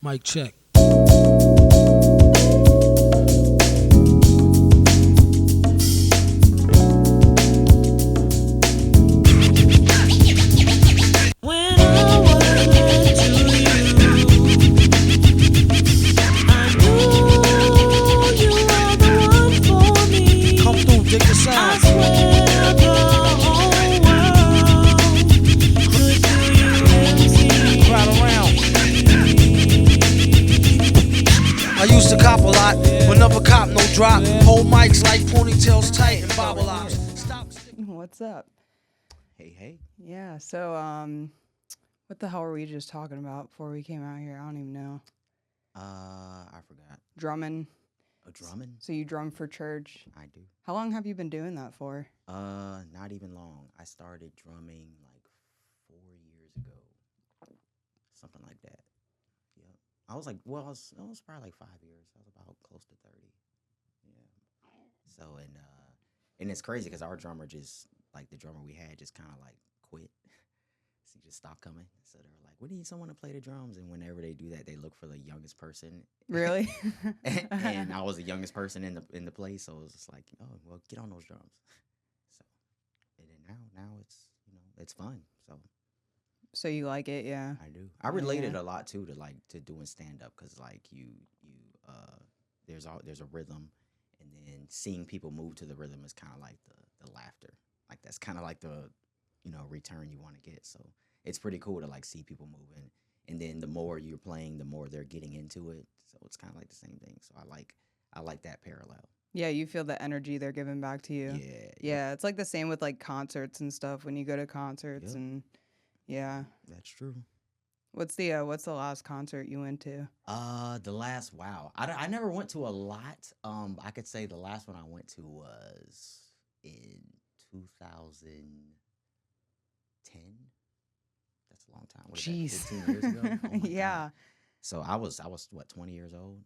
Mic check. When I was to you, I knew you were the one for me. Come through, dig the sound. I swear the whole world could do you empty. Crowd around. I used to cop a lot, but never cop no drop. Hold mics like ponytails tight and bobble locks. What's up? Hey. Yeah, so what the hell were we just talking about before we came out here? I don't even know. I forgot. Drumming. A drumming? So you drum for church. I do. How long have you been doing that for? Not even long. I started drumming like 4 years ago. Something like that. Yeah. I was probably like 5 years. I was about close to 30. Yeah. So, and it's crazy because our drummer the drummer we had just kind of like quit. So he just stopped coming. So they were like, we need someone to play the drums. And whenever they do that, they look for the youngest person. Really? and I was the youngest person in the place. So it was just like, oh, well, get on those drums. So, and then now it's fun. So you like it, yeah? I do. I related a lot too to doing stand up because there's a rhythm, and then seeing people move to the rhythm is kind of like the laughter. Like that's kind of like the return you want to get. So it's pretty cool to like see people moving, and then the more you're playing, the more they're getting into it. So it's kind of like the same thing. So I like that parallel. Yeah, you feel the energy they're giving back to you. Yeah, it's like the same with like concerts and stuff when you go to concerts and yeah. That's true. What's the last concert you went to? I never went to a lot. I could say the last one I went to was in 2010. That's a long time. What is Jeez. that, 15 years ago? Oh yeah. God. So I was what, 20 years old.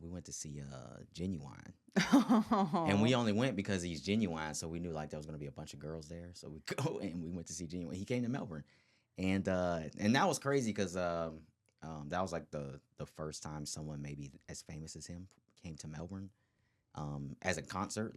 We went to see Genuine. And we only went because he's Genuine, so we knew like there was gonna be a bunch of girls there. So we go and we went to see Genuine. He came to Melbourne. And that was crazy because that was like the first time someone maybe as famous as him came to Melbourne as a concert.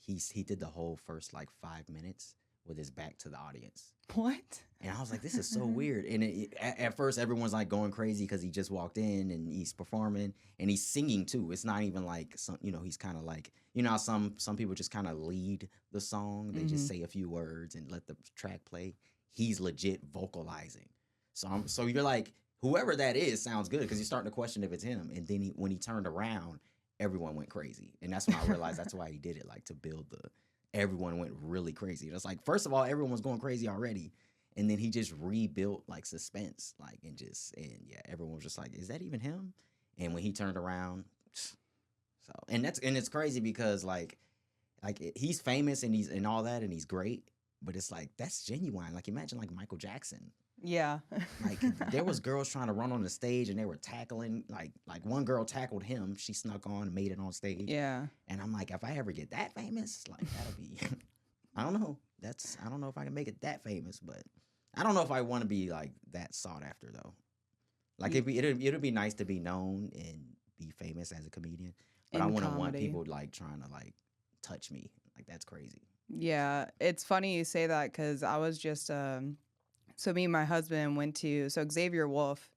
He did the whole first like 5 minutes with his back to the audience. What? And I was like, this is so weird. And at first, everyone's like going crazy because he just walked in and he's performing and he's singing too. It's not even like he's kind of like how some people just kind of lead the song. They just say a few words and let the track play. He's legit vocalizing. So you're like, whoever that is sounds good because you're starting to question if it's him. And then when he turned around, everyone went crazy. And that's when I realized that's why he did it, like to build everyone went really crazy. It's like, first of all, everyone was going crazy already. And then he just rebuilt like suspense, like, and everyone was just like, is that even him? And when he turned around, and it's crazy because like he's famous and he's and all that and he's great. But it's like, that's Genuine. Like, imagine like Michael Jackson. Yeah. Like, there was girls trying to run on the stage and they were tackling. Like one girl tackled him. She snuck on and made it on stage. Yeah. And I'm like, if I ever get that famous, like, that'll be, I don't know. I don't know if I can make it that famous, but I don't know if I want to be like that sought after though. Like, it'd be nice to be known and be famous as a comedian. But I wouldn't want people like trying to like touch me. Like, that's crazy. Yeah, it's funny you say that because I was just so me and my husband went to Xavier Wolf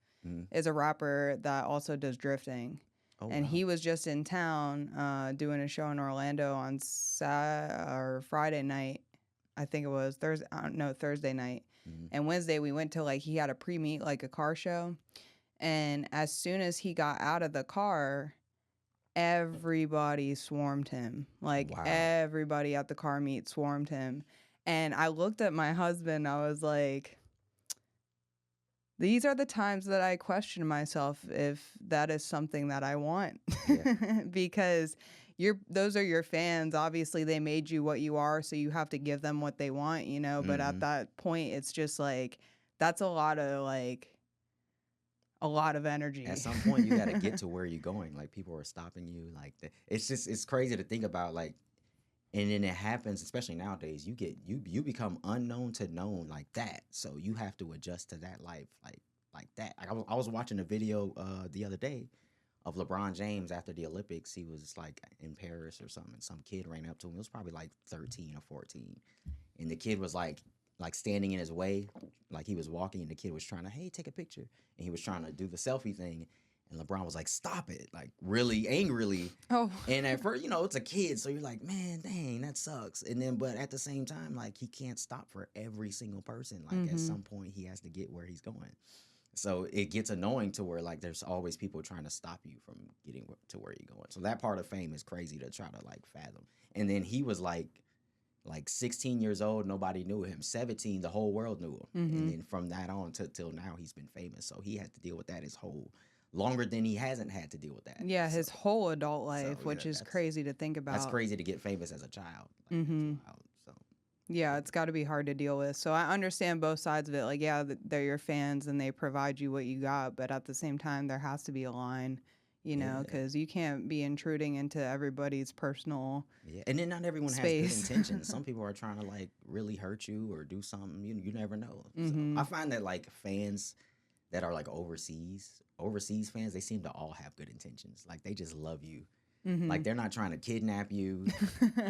is a rapper that also does drifting, and he was just in town doing a show in Orlando on Friday night, I think it was Thursday night, and Wednesday we went to like he had a pre-meet like a car show, and as soon as he got out of the car, everybody swarmed him. Like, everybody at the car meet swarmed him. And I looked at my husband. I was like, these are the times that I question myself if that is something that I want. Yeah. Because those are your fans. Obviously, they made you what you are, so you have to give them what they want, But at that point, it's just like, that's a lot of energy. At some point, you got to get to where you're going. Like, people are stopping you. Like, it's crazy to think about. Like, and then it happens, especially nowadays. You become unknown to known like that. So you have to adjust to that life, like like that. I was watching a video the other day of LeBron James after the Olympics. He was like in Paris or something. Some kid ran up to him. It was probably like 13 or 14, and the kid was like standing in his way, like he was walking, and the kid was trying to, hey, take a picture, and he was trying to do the selfie thing, and LeBron was like, stop it, like really angrily. Oh. And at first, you know, it's a kid, so you're like, man, dang, that sucks. And then, but at the same time, like he can't stop for every single person. Like at some point, he has to get where he's going. So it gets annoying to where like there's always people trying to stop you from getting to where you're going. So that part of fame is crazy to try to like fathom. And then he was like 16 years old, nobody knew him. 17, the whole world knew him. And then from that on till now, he's been famous. So he had to deal with that his whole longer than he hasn't had to deal with that. Yeah, his whole adult life, which is crazy to think about. That's crazy to get famous as a child. Like, so. Yeah, it's got to be hard to deal with. So I understand both sides of it. Like, yeah, they're your fans and they provide you what you got, but at the same time, there has to be a line. You know, because you can't be intruding into everybody's personal and then not everyone space. has good intentions. Some people are trying to like really hurt you or do something. You never know. So I find that like fans that are like overseas fans, they seem to all have good intentions. Like they just love you. Like they're not trying to kidnap you.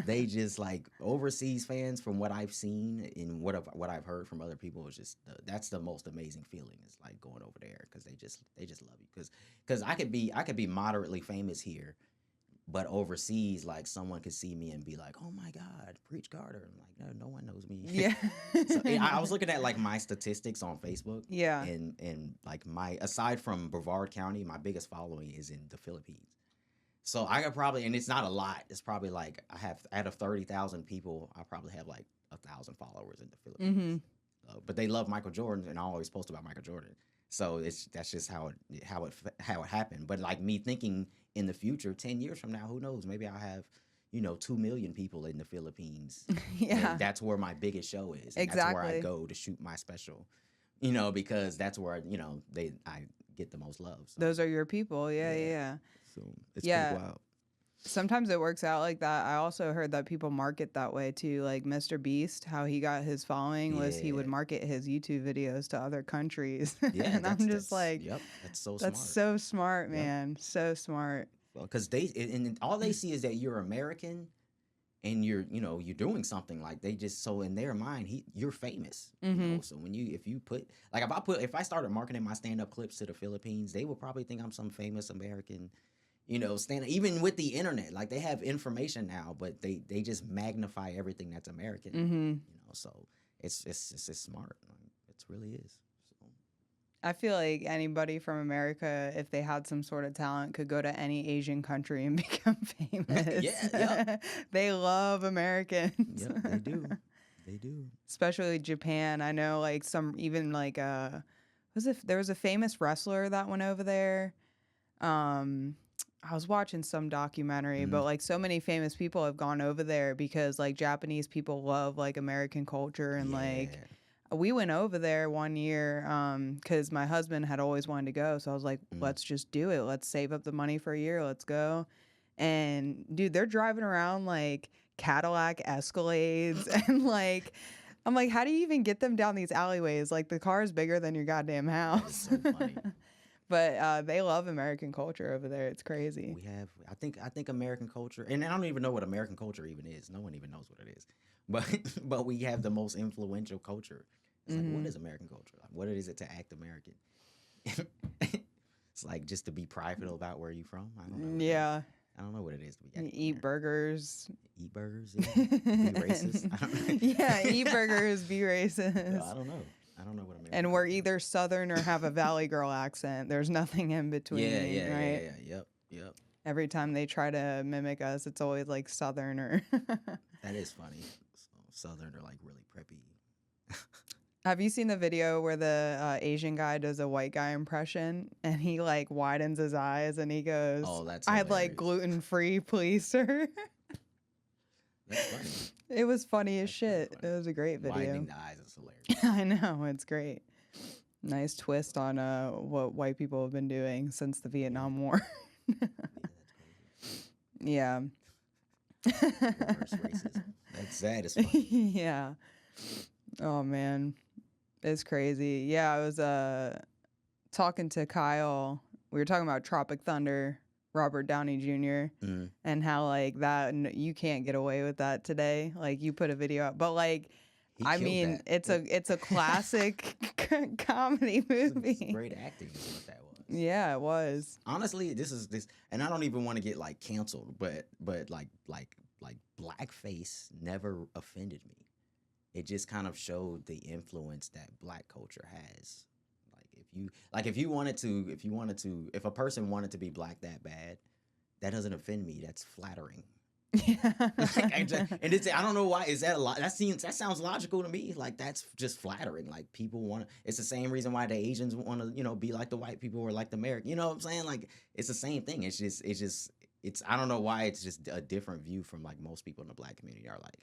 They just like overseas fans, from what I've seen and what I've heard from other people, is just that's the most amazing feeling. Is like going over there because they just love you. Because I could be moderately famous here, but overseas, like someone could see me and be like, "Oh my God, Preach Carter!" I'm like, no one knows me. Yeah. So, I was looking at like my statistics on Facebook. Yeah. And like aside from Brevard County, my biggest following is in the Philippines. So I could probably, and it's not a lot. It's probably like out of 30,000 people, I probably have like 1,000 followers in the Philippines. But they love Michael Jordan, and I always post about Michael Jordan. So that's just how it happened. But like me thinking in the future, 10 years from now, who knows? Maybe I'll have 2 million people in the Philippines. Yeah, and that's where my biggest show is. And exactly. That's where I go to shoot my special. Because that's where I get the most love. So. Those are your people. Yeah. So it's pretty wild. Sometimes it works out like that. I also heard that people market that way too. Like Mr. Beast, how he got his following was he would market his YouTube videos to other countries. Yeah, and I'm just like, yep, that's so smart. That's so smart, man. Yep. So smart. Well, because and all they see is that you're American, and you're doing something. Like they just, so in their mind, you're famous. So if I started marketing my stand-up clips to the Philippines, they would probably think I'm some famous American. Even with the internet, like they have information now, but they just magnify everything that's American. So it's smart. It really is. So. I feel like anybody from America, if they had some sort of talent, could go to any Asian country and become famous. Yeah. They love Americans. Yep, they do. They do. Especially Japan. I know, like there was a famous wrestler that went over there. I was watching some documentary, but like so many famous people have gone over there because like Japanese people love like American culture and like we went over there one year because my husband had always wanted to go. So I was like, let's just do it. Let's save up the money for a year. Let's go. And dude, they're driving around like Cadillac Escalades and like I'm like, how do you even get them down these alleyways? Like the car is bigger than your goddamn house. That's so funny. But they love American culture over there. It's crazy. We have, I think American culture, and I don't even know what American culture even is. No one even knows what it is. But we have the most influential culture. It's like, what is American culture? Like, what is it to act American? It's like just to be prideful about where you're from. I don't know. Yeah. I don't know what it is to be. Eat burgers. Eat burgers. Yeah. Be racist. Yeah, eat burgers. Be racist. No, I don't know. I don't know what American. And we're either Southern or have a Valley Girl accent. There's nothing in between. Right? Yeah. Yep. Every time they try to mimic us, it's always like Southern or. That is funny. So Southern are like really preppy. Have you seen the video where the Asian guy does a white guy impression and he like widens his eyes and he goes, "Oh, that's I'd like gluten-free, please, sir." That's funny. It was funny as shit. It was a great video. Widening the eyes is hilarious. I know, it's great. Nice twist on what white people have been doing since the Vietnam War. Yeah. Reverse racism. That's sad as fuck. Yeah. Oh man, it's crazy. Yeah, I was talking to Kyle. We were talking about Tropic Thunder, Robert Downey Jr. And how like that you can't get away with that today. Like you put a video out, but like I mean, it's a classic comedy movie. It's great acting is what that was. Yeah, it was. Honestly, this, and I don't even want to get like canceled, but like blackface never offended me. It just kind of showed the influence that black culture has. If a person wanted to be black that bad, that doesn't offend me. That's flattering. I don't know why. Is that a lot? That sounds logical to me. Like that's just flattering. Like people want to. It's the same reason why the Asians want to, be like the white people or like the American. You know what I'm saying? Like it's the same thing. It's I don't know why it's just a different view from like most people in the black community are like,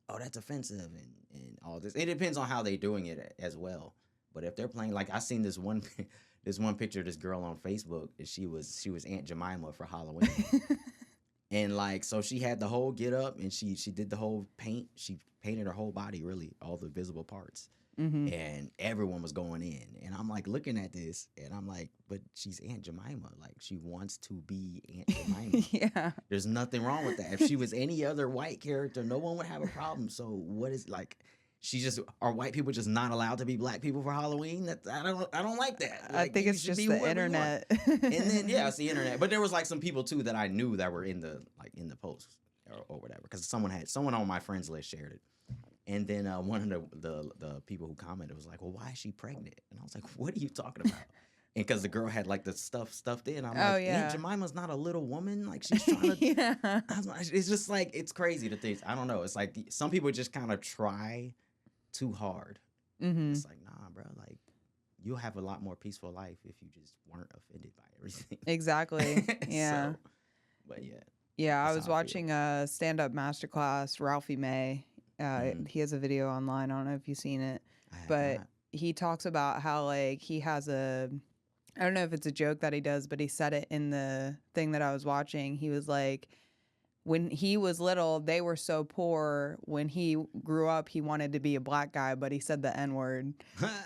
oh, that's offensive and all this. It depends on how they're doing it as well. But if they're playing, like I seen this one picture of this girl on Facebook, and she was Aunt Jemima for Halloween. And like, so she had the whole get up and she did the whole paint. She painted her whole body, really, all the visible parts. And everyone was going in. And I'm like looking at this and I'm like, but she's Aunt Jemima. Like she wants to be Aunt Jemima. Yeah. There's nothing wrong with that. If she was any other white character, no one would have a problem. So what is like, are white people just not allowed to be black people for Halloween? I don't like that. Like, I think it's just the internet. And then it's the internet. But there was like some people too that I knew that were in the post or whatever, because someone on my friends list shared it. And then one of the people who commented was like, "Well, why is she pregnant?" And I was like, "What are you talking about?" And because the girl had like the stuffed in, I'm like, Aunt Jemima's not a little woman. Like she's trying to. Yeah. It's just like it's crazy to think. I don't know. It's like some people just kind of try too hard. It's like, nah, bro. Like you'll have a lot more peaceful life if you just weren't offended by everything. Exactly. Yeah. But yeah. Yeah, I was watching a stand-up masterclass, Ralphie May. He has a video online. I don't know if you've seen it, but he talks about how like he has I don't know if it's a joke that he does, but he said it in the thing that I was watching. He was like, when he was little, they were so poor. When he grew up, he wanted to be a black guy, but he said the N-word.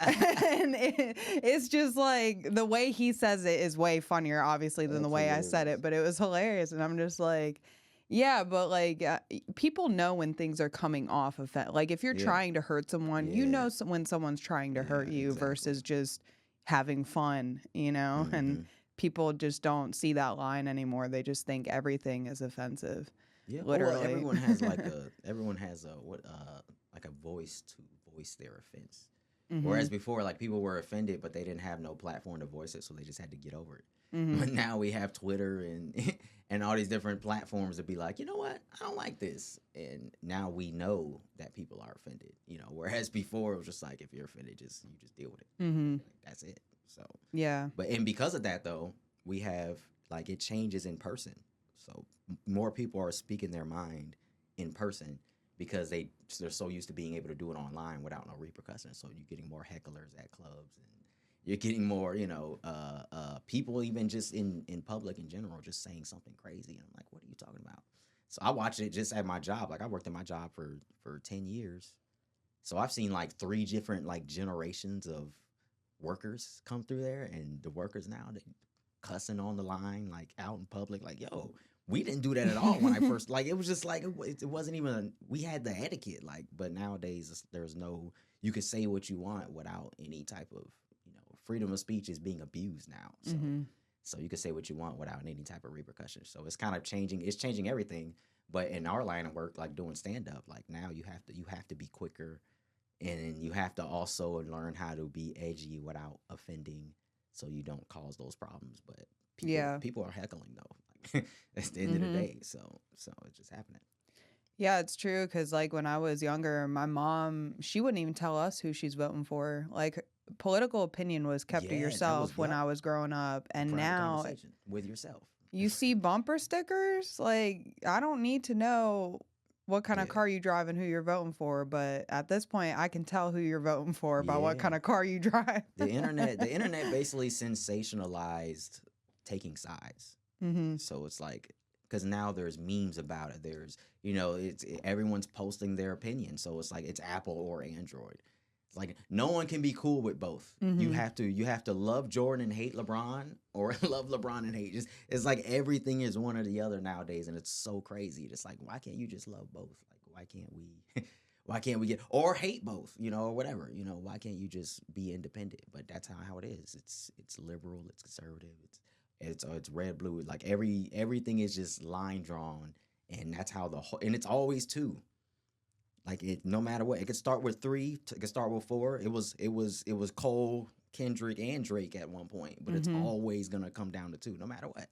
And it's just like the way he says it is way funnier, obviously, than the way I said it, but it was hilarious. And I'm just like, yeah, but like people know when things are coming off of that. Like if you're trying to hurt someone, you know when someone's trying to hurt you versus just having fun, and people just don't see that line anymore. They just think everything is offensive. Yeah, literally. Well, everyone has a voice to voice their offense. Whereas before, like people were offended, but they didn't have no platform to voice it, so they just had to get over it. But now we have Twitter and all these different platforms to be like, you know what, I don't like this, and now we know that people are offended. Whereas before it was just like if you're offended, you just deal with it. Like, that's it. So yeah. And because of that though, we have like it changes in person. So more people are speaking their mind in person because they're so used to being able to do it online without no repercussions. So you're getting more hecklers at clubs, and you're getting more, people even just in public in general just saying something crazy. And I'm like, what are you talking about? So I watched it just at my job. Like I worked at my job for 10 years. So I've seen like 3 different like generations of workers come through there, and the workers now, they cussing on the line, like out in public, like, yo, we didn't do that at all when I first, like, it was just like, it wasn't even, we had the etiquette, like, but nowadays there's no, you can say what you want without any type of, freedom of speech is being abused now. So, so you can say what you want without any type of repercussions. So it's kind of changing everything. But in our line of work, like doing stand up, like now you have to be quicker, and you have to also learn how to be edgy without offending, so you don't cause those problems. But people are heckling though. Like, that's the end of the day. So it's just happening. Yeah, it's true. Because like when I was younger, my mom, she wouldn't even tell us who she's voting for. Like political opinion was kept to yourself when I was growing up, and now with yourself. You see bumper stickers. Like I don't need to know what kind of car you drive and who you're voting for, but at this point, I can tell who you're voting for by what kind of car you drive. The internet basically sensationalized taking sides. So it's like, because now there's memes about it. There's, everyone's posting their opinion. So it's like it's Apple or Android. It's like no one can be cool with both. You have to love Jordan and hate LeBron, or love LeBron and hate. It's like everything is one or the other nowadays, and it's so crazy. It's like, why can't you just love both? Like, why can't we? Why can't we get, or hate both? Or whatever. Why can't you just be independent? But that's how it is. It's liberal. It's conservative. It's red, blue. Like everything is just line drawn, and that's how and it's always two. Like no matter what, it could start with 3, it could start with 4. It was Cole, Kendrick, and Drake at one point, but it's always gonna come down to 2, no matter what.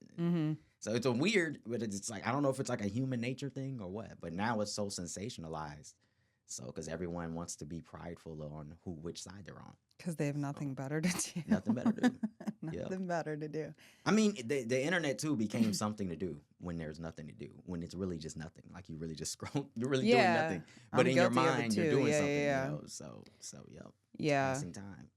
So it's a weird, but it's like I don't know if it's like a human nature thing or what, but now it's so sensationalized. So because everyone wants to be prideful on which side they're on. Because they have nothing better to do. Nothing better to do. Nothing better to do. I mean, the internet too became something to do when there's nothing to do. When it's really just nothing. Like you really just scroll. You're really doing nothing. But I'm in your guilty of it mind, too. you're doing Yeah, something. yeah. So yep. Yeah. Passing time.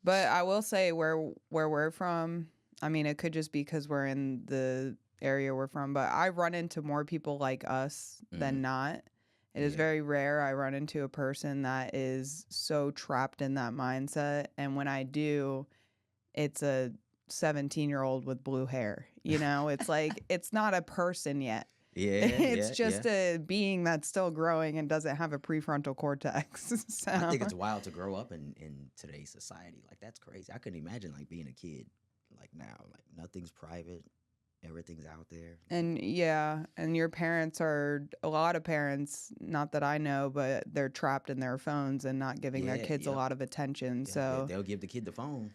But I will say where we're from, I mean, it could just be because we're in the area we're from, but I run into more people like us than not. It is very rare I run into a person that is so trapped in that mindset. And when I do, it's a 17-year-old with blue hair. It's like, it's not a person yet. Yeah. It's just a being that's still growing and doesn't have a prefrontal cortex. So. I think it's wild to grow up in today's society. Like, that's crazy. I couldn't imagine, like, being a kid, like, now. Like, nothing's private. Everything's out there. And and your parents a lot of parents, not that I know, but they're trapped in their phones and not giving their kids a lot of attention. So they'll give the kid the phone.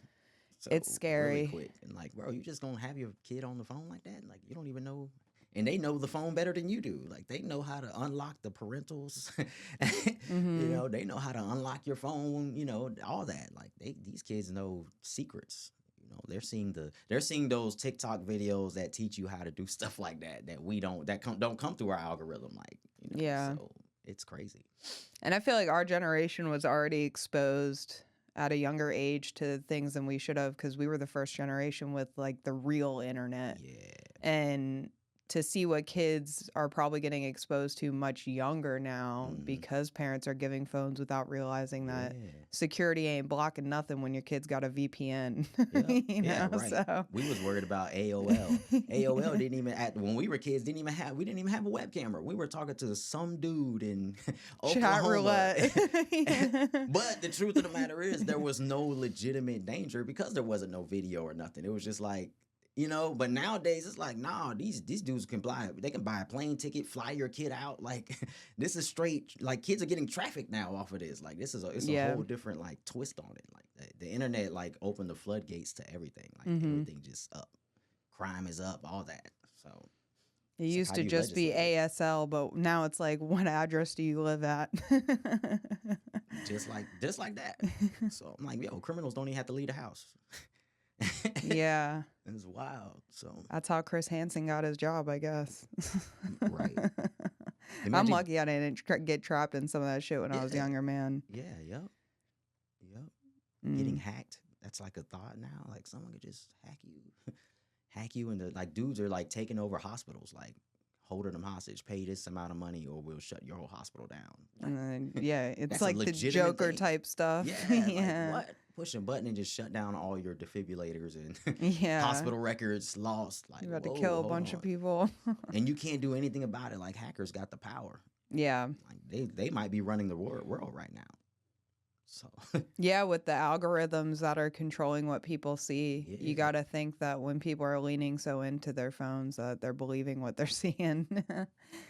So it's scary. Really quick. And like, bro, you just gonna have your kid on the phone like that? Like, you don't even know. And they know the phone better than you do. Like, they know how to unlock the parentals. They know how to unlock your phone. All that. Like, these kids know secrets. They're seeing those TikTok videos that teach you how to do stuff like that we don't come through our algorithm. Like, so it's crazy. And I feel like our generation was already exposed at a younger age to things than we should have, because we were the first generation with like the real internet. Yeah. And to see what kids are probably getting exposed to much younger now, because parents are giving phones without realizing that security ain't blocking nothing when your kid's got a VPN. Right. So we was worried about AOL. AOL didn't even when we were kids we didn't even have a web camera. We were talking to some dude in Oklahoma. Chat roulette. But the truth of the matter is there was no legitimate danger because there wasn't no video or nothing. It was just like, but nowadays it's like, nah, these dudes can buy a plane ticket, fly your kid out. Like, this is straight, like, kids are getting trafficked now off of this. Like, it's a whole different, like, twist on it. Like, the internet, like, opened the floodgates to everything. Like, everything just up. Crime is up, all that. So it used to just be ASL, but now it's like, what address do you live at? just like that. So I'm like, yo, criminals don't even have to leave the house. Yeah. It's wild. So that's how Chris Hansen got his job, I guess. Right. I'm lucky I didn't get trapped in some of that shit when I was younger, man. Yeah, yep. Getting hacked, that's like a thought now. Like, someone could just hack you, and like, dudes are like taking over hospitals, like holding them hostage, pay this amount of money or we'll shut your whole hospital down. And then, it's like the Joker type stuff. Yeah. Like, what? Push a button and just shut down all your defibrillators and hospital records lost. Like, you about to kill a bunch of people. And you can't do anything about it. Like, hackers got the power. Yeah. Like, they might be running the world right now. So with the algorithms that are controlling what people see, you got to think that when people are leaning so into their phones, that they're believing what they're seeing.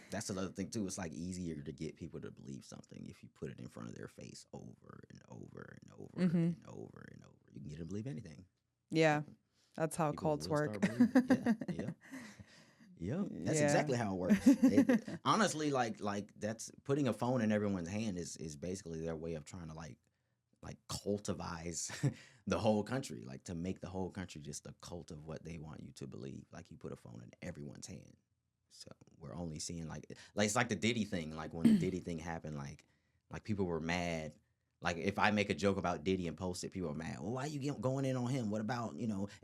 That's another thing too. It's like easier to get people to believe something if you put it in front of their face over and over and over and over and over. You can get them to believe anything. Yeah, that's how cults work. Yep. That's exactly how it works. Honestly, like that's putting a phone in everyone's hand is basically their way of trying to like cultivize the whole country, like to make the whole country just a cult of what they want you to believe. Like, you put a phone in everyone's hand. So we're only seeing like it's like the Diddy thing. Like, when the Diddy thing happened, like people were mad. Like, if I make a joke about Diddy and post it, people are mad. Well, why are you going in on him? What about,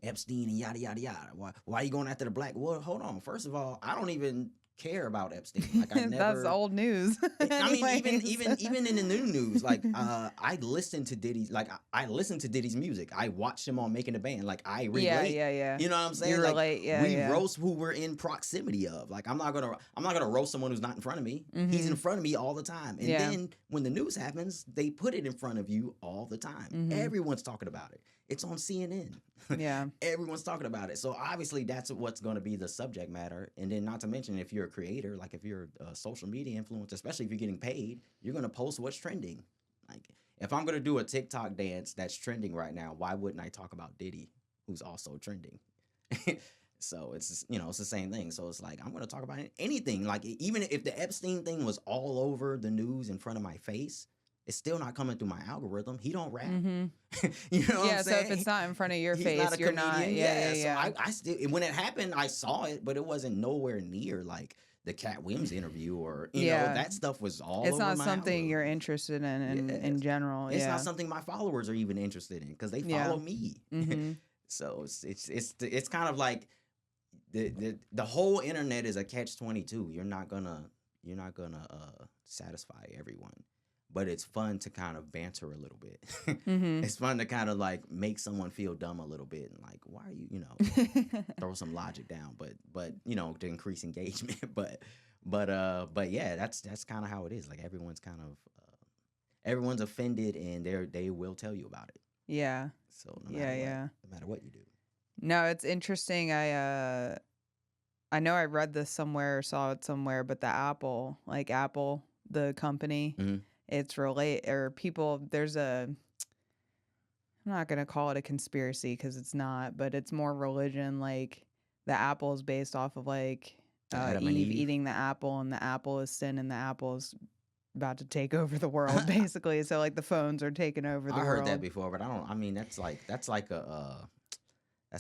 Epstein and yada, yada, yada? Why are you going after the black? Well, hold on. First of all, I don't even care about Epstein. Like I never. That's old news. I mean, Anyways. even in the new news, like I listened to Diddy's, like I listened to Diddy's music. I watched him on Making the Band. Like I relate. Yeah. You know what I'm saying? You Like relate, yeah, we yeah. roast who we're in proximity of. Like I'm not gonna roast someone who's not in front of me. He's in front of me all the time. And then when the news happens, they put it in front of you all the time. Everyone's talking about it. It's on CNN. Yeah. Everyone's talking about it. So obviously that's what's going to be the subject matter. And then not to mention, if you're a creator, like if you're a social media influencer, especially if you're getting paid, you're going to post what's trending. Like if I'm going to do a TikTok dance that's trending right now, why wouldn't I talk about Diddy, who's also trending? So it's, you know, it's the same thing. So it's like, I'm going to talk about anything. Like even if the Epstein thing was all over the news in front of my face, it's still not coming through my algorithm. He don't rap. You know what I'm saying? So if it's not in front of your He's face, not a you're comedian. not. Yeah. So I still, when it happened, I saw it, but it wasn't nowhere near like the Cat Williams interview or, you know, that stuff was all It's over not my something algorithm. you're interested in general. It's not something my followers are even interested in because they follow me. So it's kind of like the whole internet is a catch-22. You're not gonna satisfy everyone. But it's fun to kind of banter a little bit. It's fun to kind of like make someone feel dumb a little bit and like, why are you know, throw some logic down, but you know, to increase engagement. But yeah, that's kind of how it is. Like everyone's kind of everyone's offended and they will tell you about it. Yeah. So no matter what you do. No, it's interesting. I know I read this somewhere or saw it somewhere, but the Apple, the company. It's there's I'm not going to call it a conspiracy because it's not, but it's more religion. Like the apple is based off of like Eve eating the apple, and the apple is sin, and the apple is about to take over the world basically. So like the phones are taking over the world. I heard that before, but I mean, that's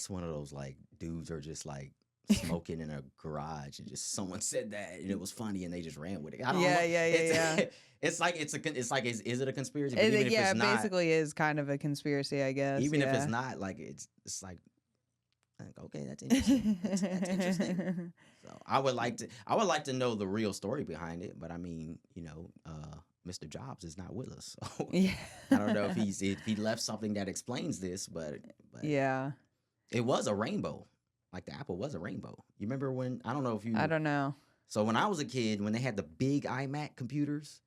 one of those like dudes are just like smoking in a garage and just someone said that and it was funny and they just ran with it. I don't know. Yeah. Is it a conspiracy? But even if it's not, basically is kind of a conspiracy, I guess. Even if it's not, like it's like okay, that's interesting. That's interesting. So I would like to know the real story behind it, but I mean, you know, Mr. Jobs is not with us, so I don't know if he left something that explains this, but yeah, it was a rainbow. Like the apple was a rainbow. You remember when? I don't know if you. I don't know. So when I was a kid, when they had the big iMac computers,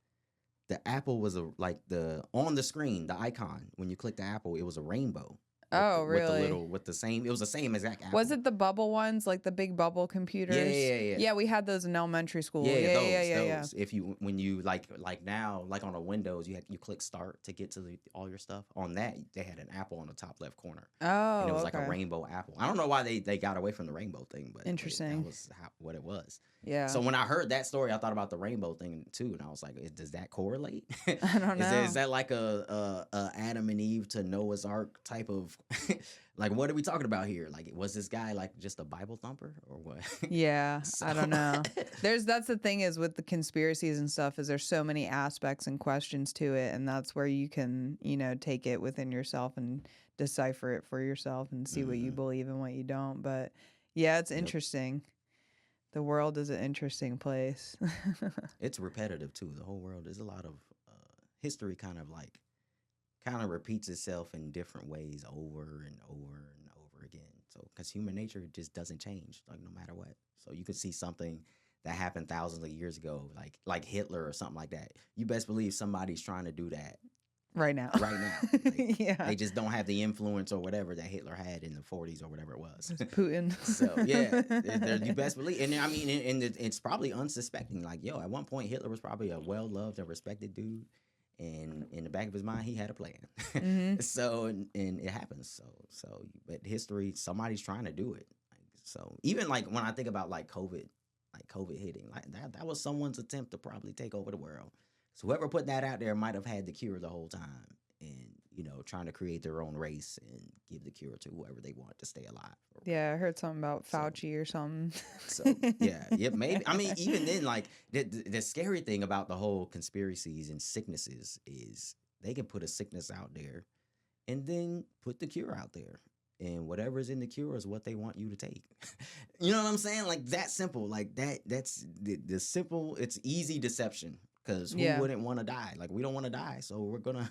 the apple was on the screen, the icon. When you click the apple, it was a rainbow. Really? It was the same exact apple. Was it the bubble ones, like the big bubble computers? Yeah. Yeah, we had those in elementary school. Yeah. If when you like now, like on a Windows, you click start to get to all your stuff. On that, they had an apple on the top left corner. Oh, and it was like a rainbow apple. I don't know why they got away from the rainbow thing, but interesting. That was what it was. Yeah. So when I heard that story, I thought about the rainbow thing too, and I was like, does that correlate? I don't know. Is that like a Adam and Eve to Noah's Ark type of like, what are we talking about here? Like, was this guy like just a Bible thumper or what? Yeah, I don't know. That's the thing is with the conspiracies and stuff is there's so many aspects and questions to it, and that's where you can, you know, take it within yourself and decipher it for yourself and see what you believe and what you don't. But yeah, it's interesting. The world is an interesting place. It's repetitive too. The whole world is a lot of history kind of repeats itself in different ways over and over and over again. So because human nature just doesn't change, like no matter what. So you could see something that happened thousands of years ago, like Hitler or something like that. You best believe somebody's trying to do that right now. Like, yeah. They just don't have the influence or whatever that Hitler had in the 40s or whatever it was. Putin. So yeah, you best believe. And I mean, and it's probably unsuspecting. Like, yo, at one point Hitler was probably a well-loved and respected dude. And in the back of his mind, he had a plan. So, and it happens. So, but history, somebody's trying to do it. So even like when I think about like COVID hitting, like that was someone's attempt to probably take over the world. So whoever put that out there might have had the cure the whole time, and you know, trying to create their own race and give the cure to whoever they want to stay alive. Yeah, I heard something about Fauci or something. So yeah, maybe. I mean, even then, like the scary thing about the whole conspiracies and sicknesses is they can put a sickness out there, and then put the cure out there, and whatever's in the cure is what they want you to take. You know what I'm saying? Like that simple. Like that's the simple. It's easy deception because who wouldn't want to die? Like we don't want to die, so we're gonna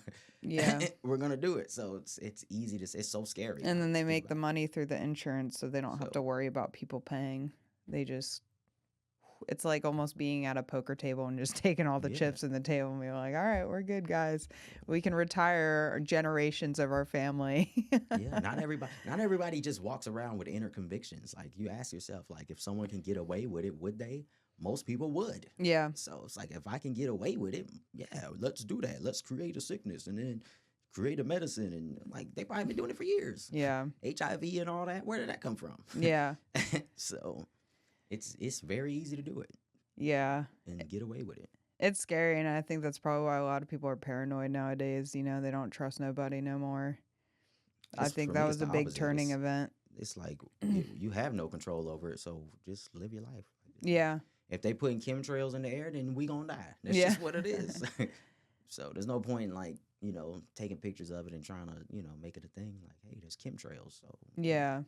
we're gonna do it. So it's easy to. It's so scary. And then they make the money through the insurance, so they don't have to worry about people paying. They just. It's like almost being at a poker table and just taking all the chips in the table and being like, all right, we're good, guys. We can retire generations of our family. Yeah, not everybody just walks around with inner convictions. Like you ask yourself, like if someone can get away with it, would they? Most people would. Yeah. So it's like if I can get away with it, yeah, let's do that. Let's create a sickness and then create a medicine, and like they probably been doing it for years. Yeah. HIV and all that. Where did that come from? Yeah. So it's very easy to do it. Yeah. And get away with it. It's scary, and I think that's probably why a lot of people are paranoid nowadays. You know, they don't trust nobody no more. I think that was a big turning event. It's like you have no control over it, so just live your life. Yeah. If they putting chemtrails in the air, then we gonna die. That's just what it is. So there's no point in like, you know, taking pictures of it and trying to, you know, make it a thing. Like, hey, there's chemtrails, so yeah.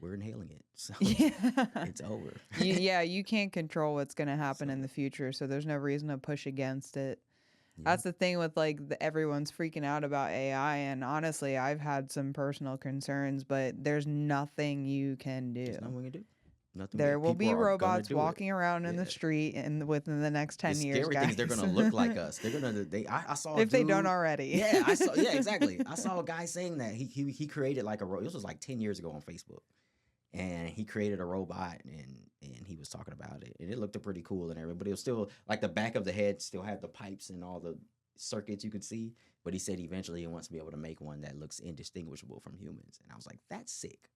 We're inhaling it, so yeah. it's over. You can't control what's going to happen in the future, so there's no reason to push against it. Yeah. That's the thing with like everyone's freaking out about AI, and honestly, I've had some personal concerns, but there's nothing you can do. There's nothing we can do. Nothing. There will be robots walking around in the street, and within the next 10 years, scary thing is they're gonna look like us. They're gonna. I saw if they don't already. Yeah, I saw. Yeah, exactly. I saw a guy saying that he created like this was like 10 years ago on Facebook. And he created a robot, and he was talking about it, and it looked pretty cool and everything. But it was still like the back of the head still had the pipes and all the circuits you could see. But he said eventually he wants to be able to make one that looks indistinguishable from humans. And I was like, that's sick.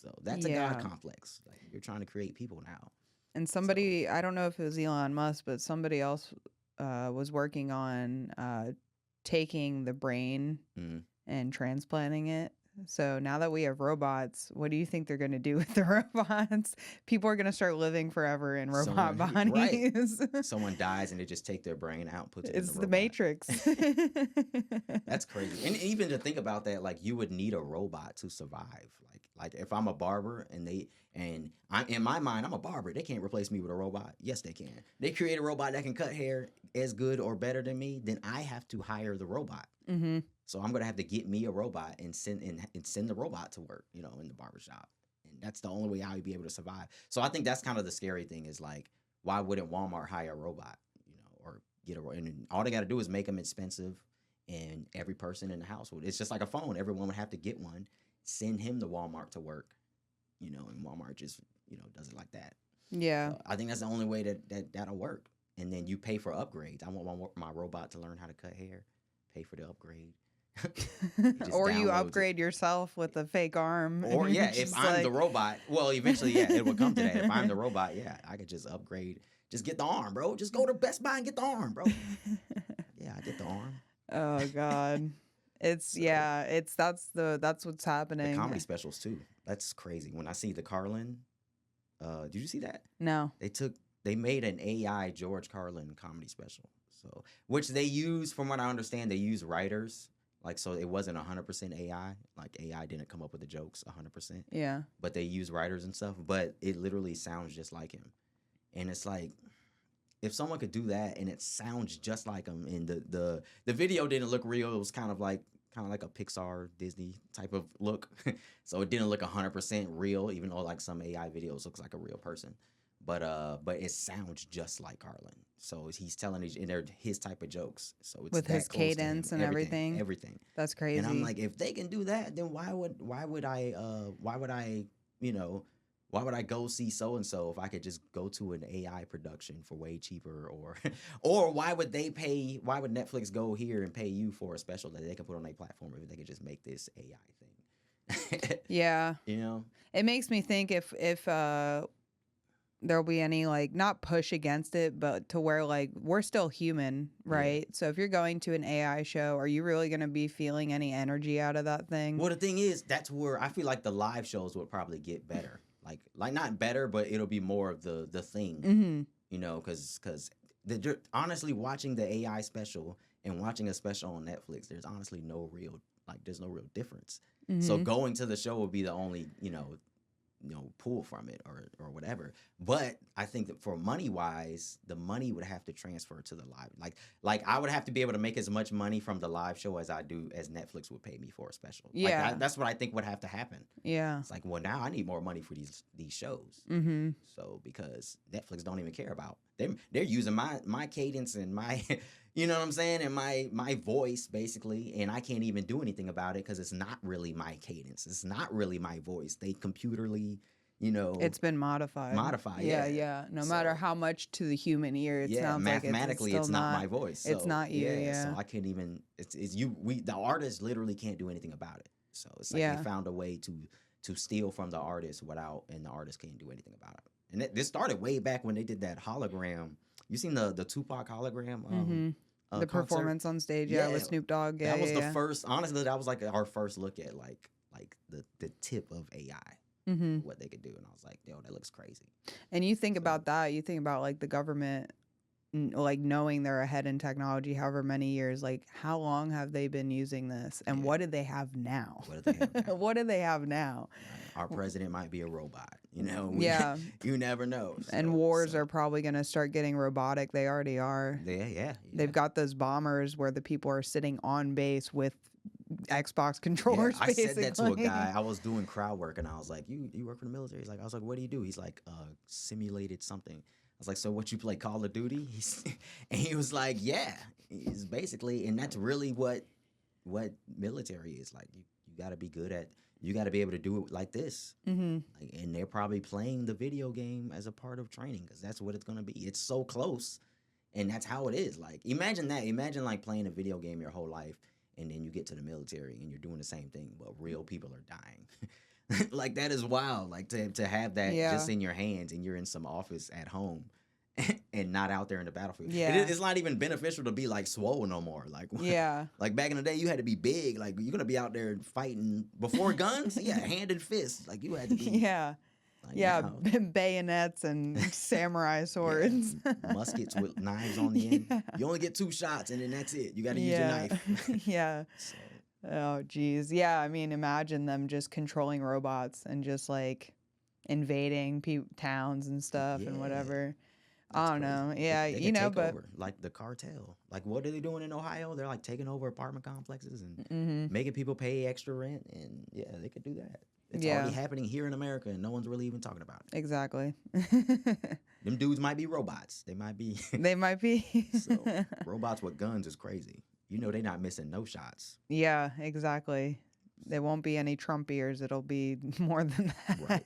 So that's a God complex. Like you're trying to create people now. And somebody, I don't know if it was Elon Musk, but somebody else was working on taking the brain and transplanting it. So now that we have robots, what do you think they're going to do with the robots? People are going to start living forever in robot bodies. Right. Someone dies and they just take their brain out and put it in the robot. It's the Matrix. That's crazy. And even to think about that, like you would need a robot to survive. Like if I'm a barber and I'm in my mind, I'm a barber. They can't replace me with a robot. Yes, they can. They create a robot that can cut hair as good or better than me. Then I have to hire the robot. Mm-hmm. So I'm gonna have to get me a robot and send the robot to work, you know, in the barbershop. And that's the only way I would be able to survive. So I think that's kind of the scary thing is like, why wouldn't Walmart hire a robot, you know, or get a robot? And all they got to do is make them expensive, and every person in the household, it's just like a phone. Everyone would have to get one, send him to Walmart to work, you know, and Walmart just, you know, does it like that. Yeah. So I think that's the only way that'll work. And then you pay for upgrades. I want my robot to learn how to cut hair, pay for the upgrade. Or you upgrade yourself with a fake arm. Or if I'm the robot, well, eventually, it will come to that. If I'm the robot, I could just upgrade. Just get the arm, bro. Just go to Best Buy and get the arm, bro. Yeah, I get the arm. Oh God, that's what's happening. The comedy specials too. That's crazy. When I see the Carlin, did you see that? No. They made an AI George Carlin comedy special. So, which they use, from what I understand, they use writers. Like, so it wasn't 100% AI. Like, AI didn't come up with the jokes 100%. Yeah. But they use writers and stuff. But it literally sounds just like him. And it's like, if someone could do that and it sounds just like him, and the video didn't look real. It was kind of like a Pixar, Disney type of look. So it didn't look 100% real, even though like some AI videos looks like a real person. But it sounds just like Carlin. So he's telling his type of jokes. So it's with his cadence and everything. That's crazy. And I'm like, if they can do that, then why would I go see so and so if I could just go to an AI production for way cheaper, or why would Netflix go here and pay you for a special that they can put on their platform if they could just make this AI thing? Yeah. You know? It makes me think if there'll be any like not push against it, but to where like we're still human, right? Yeah. So if you're going to an AI show, are you really going to be feeling any energy out of that thing? Well, the thing is, that's where I feel like the live shows would probably get better. Like not better, but it'll be more of the thing, mm-hmm. You know, because honestly, watching the AI special and watching a special on Netflix, there's honestly no real difference. So going to the show would be the only, pull from it or whatever. But I think that for money wise, the money would have to transfer to the live. Like I would have to be able to make as much money from the live show as Netflix would pay me for a special. Yeah. Like that's what I think would have to happen. Yeah. It's like, well, now I need more money for these shows. So because Netflix don't even care about they're using my cadence and my you know what I'm saying, and my voice basically, and I can't even do anything about it because it's not really my cadence. It's not really my voice. They computerly, it's been modified. Yeah. No matter how much to the human ear it sounds like mathematically it's not my voice. So, it's not you. Yeah. So I can't even. It's you. The artist literally can't do anything about it. So it's like they found a way to steal from the artist and the artist can't do anything about it. And this started way back when they did that hologram. You seen the Tupac hologram? The performance on stage, with Snoop Dogg. Yeah, that was the first. Honestly, that was like our first look at like the tip of AI, what they could do, and I was like, yo, that looks crazy. And you think about that. You think about like the government, like knowing they're ahead in technology, however many years. Like, how long have they been using this, and what do they have now? What do they have now? Our president might be a robot. You never know. So, and wars are probably going to start getting robotic. They already are. Yeah. They've got those bombers where the people are sitting on base with Xbox controllers. I said that to a guy. I was doing crowd work, and I was like, "You work for the military?" I was like, "What do you do?" He's like, "Simulated something." I was like, "So what, you play Call of Duty?" And he was like, "Yeah." It's basically, and that's really what military is like. You got to be good at. You got to be able to do it like this. And they're probably playing the video game as a part of training because that's what it's going to be. It's so close, and that's how it is. Like, imagine that. Imagine, like, playing a video game your whole life, and then you get to the military, and you're doing the same thing, but real people are dying. Like, that is wild. Like, to have that just in your hands, and you're in some office at home, and not out there in the battlefield. It's not even beneficial to be like swole no more. Like, like back in the day, you had to be big. Like, you're gonna be out there fighting before guns. Hand and fist. Like, you had to be. Bayonets and samurai swords. Muskets with knives on the end. You only get 2 shots, and then that's it. You got to use your knife. So. Oh, geez. Yeah, I mean, imagine them just controlling robots and just like invading towns and stuff and whatever. That's I don't know. Yeah, they but over, like the cartel. Like, what are they doing in Ohio? They're like taking over apartment complexes and making people pay extra rent, and they could do that. It's already happening here in America, and no one's really even talking about it. Exactly. Them dudes might be robots. They might be. They might be. So robots with guns is crazy. They're not missing no shots. Yeah, exactly. There won't be any Trump ears. It'll be more than that. Right.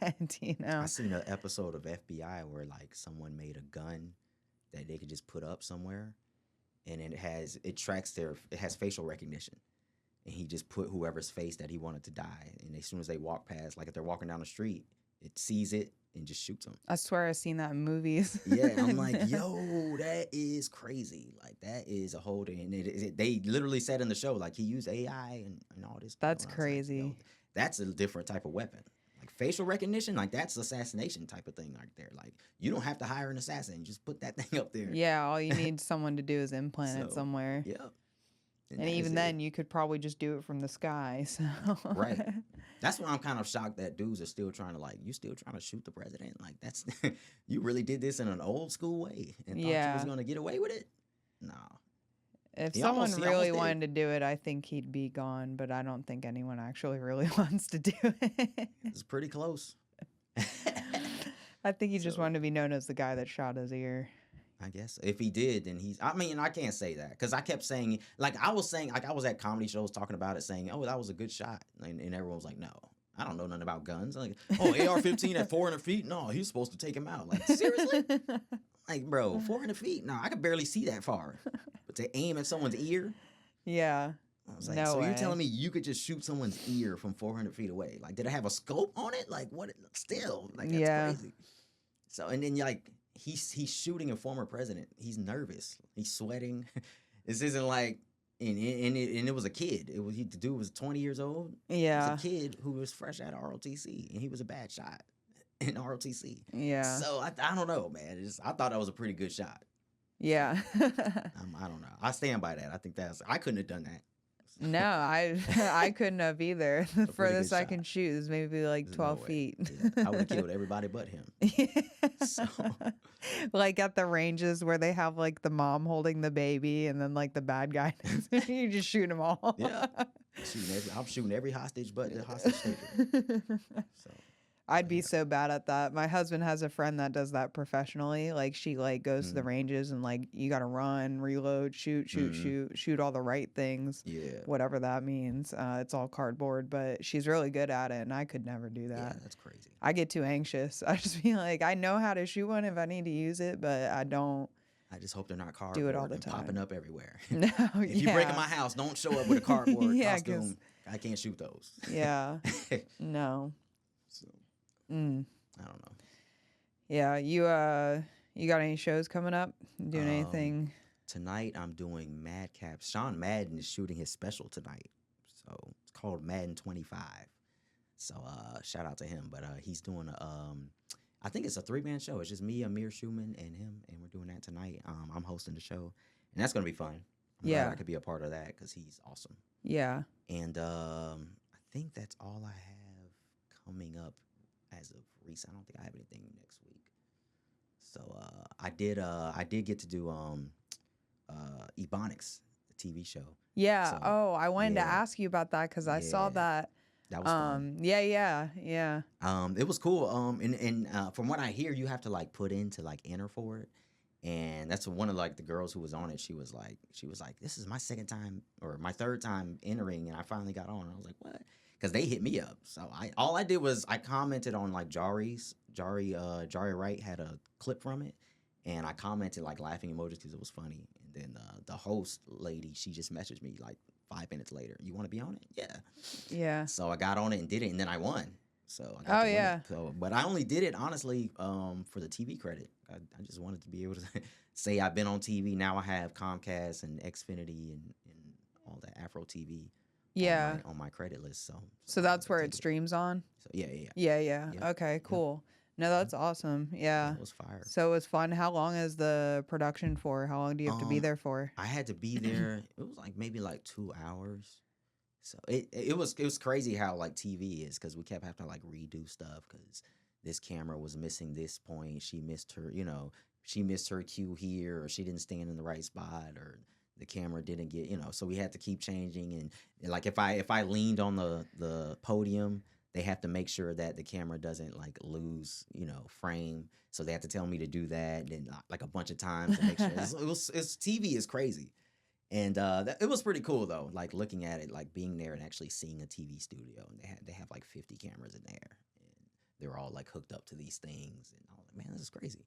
I seen an episode of FBI where like someone made a gun that they could just put up somewhere, and it has facial recognition, and he just put whoever's face that he wanted to die, and as soon as they walk past, like if they're walking down the street, it sees it and just shoots them. I swear I've seen that in movies. I'm like, yo, that is crazy. Like, that is a whole thing. And they literally said in the show, like, he used AI and all this. That's crazy. Like, that's a different type of weapon. Like, facial recognition, like, that's assassination type of thing right there. Like, you don't have to hire an assassin. Just put that thing up there. Yeah, all you need someone to do is implant it somewhere. Yeah. And even then, you could probably just do it from the sky. So. Right. That's why I'm kind of shocked that dudes are still trying to, you still trying to shoot the president? Like, that's, you really did this in an old school way and thought you was going to get away with it? No. If someone really wanted to do it, I think he'd be gone, but I don't think anyone actually really wants to do it. It's pretty close. I think he just wanted to be known as the guy that shot his ear. I guess if he did, then I can't say that because I kept saying, I was at comedy shows talking about it, saying, oh, that was a good shot. And everyone was like, no, I don't know nothing about guns. Like, oh, AR-15 at 400 feet? No, he's supposed to take him out. Like, seriously? Like, bro, 400 feet? No, I could barely see that far. But to aim at someone's ear? Yeah. I was like, so you're telling me you could just shoot someone's ear from 400 feet away? Like, did it have a scope on it? Like, what? Still, like, that's crazy. So, and then, he's shooting a former president. He's nervous. He's sweating. This isn't like, and it was a kid. The dude was 20 years old. Yeah. It was a kid who was fresh out of ROTC, and he was a bad shot in ROTC. Yeah. So I don't know, man. I thought that was a pretty good shot. Yeah. I don't know. I stand by that. I think I couldn't have done that. No, I I couldn't have either. The pretty good furthest I shot. can shoot is maybe like There's no 12 way. feet. Yeah, I would have killed everybody but him. So Like at the ranges where they have like the mom holding the baby and then like the bad guy. You just shoot them all. yeah, I'm shooting every hostage but the hostage taker. So I'd be so bad at that. My husband has a friend that does that professionally. Like she like goes to the ranges and like you got to run, reload, shoot all the right things. yeah, Whatever that means. It's all cardboard, but she's really good at it, and I could never do that. yeah, that's crazy. I get too anxious. I just feel like I know how to shoot one if I need to use it, but I don't. I just hope they're not cardboard Do it all the and time. popping up everywhere. No, If you break in my house, don't show up with a cardboard Yeah, 'cause- costume. I can't shoot those. Yeah, no. So Mm. I don't know. Yeah, you got any shows coming up? Doing anything? Tonight I'm doing Madcap. Sean Madden is shooting his special tonight, so it's called Madden 25. So shout out to him. But he's doing I think it's a 3-man show. It's just me, Amir Schumann, and him, and we're doing that tonight. I'm hosting the show, and that's gonna be fun. I'm glad I could be a part of that because he's awesome. Yeah. And I think that's all I have coming up as of recent. I don't think I have anything next week. So I did get to do Ebonics, the TV show. Yeah. So, I wanted to yeah. ask you about that because I saw that. That was fun. Yeah. It was cool. And from what I hear, you have to like put in to like enter for it. And that's one of like the girls who was on it. She was like, this is my second time or my third time entering, and I finally got on. I was like, what? Because they hit me up. So all I did was I commented on like Jari Wright had a clip from it, and I commented like laughing emojis because it was funny. And then the host lady, she just messaged me like 5 minutes later. You want to be on it? Yeah. Yeah. So I got on it and did it, and then I won. So I got to win it. So, but I only did it honestly for the TV credit. I just wanted to be able to say I've been on TV. Now I have Comcast and Xfinity and all that Afro TV. Yeah. On my credit list. So that's where it streams on? So yeah. Yeah. Okay, cool. No, that's awesome. Yeah. It was fire. So it was fun. How long is the production for? How long do you have to be there for? I had to be there. It was like maybe like 2 hours. So it was crazy how like TV is because we kept having to like redo stuff because this camera was missing this point. She missed her cue here, or she didn't stand in the right spot, or the camera didn't get, so we had to keep changing. And like if I leaned on the podium, they have to make sure that the camera doesn't like lose, frame. So they have to tell me to do that and like a bunch of times to make sure. It's TV is crazy. And it was pretty cool though, like looking at it, like being there and actually seeing a TV studio. And they have like 50 cameras in there, and they're all like hooked up to these things. And I was like, man, this is crazy.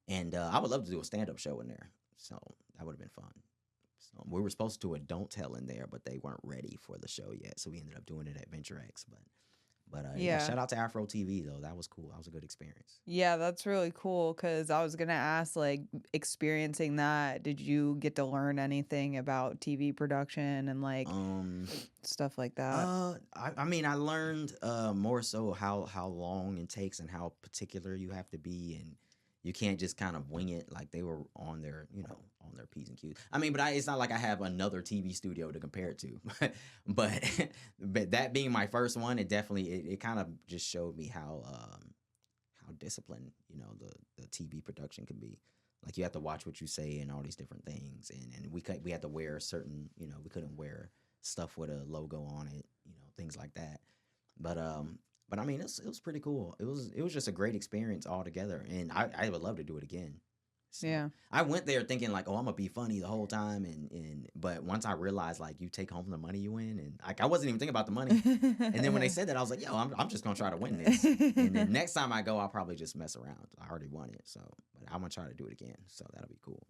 And I would love to do a stand-up show in there, so that would have been fun. So we were supposed to do a Don't Tell in there, but they weren't ready for the show yet, so we ended up doing it at Venture X. But shout out to Afro TV though. That was cool. That was a good experience. Yeah, that's really cool because I was gonna ask, like, experiencing that, did you get to learn anything about TV production and like stuff like that? I mean, I learned more so how long it takes and how particular you have to be, and you can't just kind of wing it. Like they were on their on their P's and Q's. I mean, but it's not like I have another TV studio to compare it to. but that being my first one, it definitely it kind of just showed me how disciplined the TV production can be. Like you have to watch what you say and all these different things, and we had to wear certain we couldn't wear stuff with a logo on it, things like that. But I mean, it was pretty cool. It was just a great experience altogether, and I would love to do it again. So Yeah. I went there thinking like, oh, I'm gonna be funny the whole time, but once I realized like you take home the money you win, and like I wasn't even thinking about the money, and then when they said that, I was like, yo, I'm just gonna try to win this, and then next time I go, I'll probably just mess around. I already won it, so but I'm gonna try to do it again, so that'll be cool.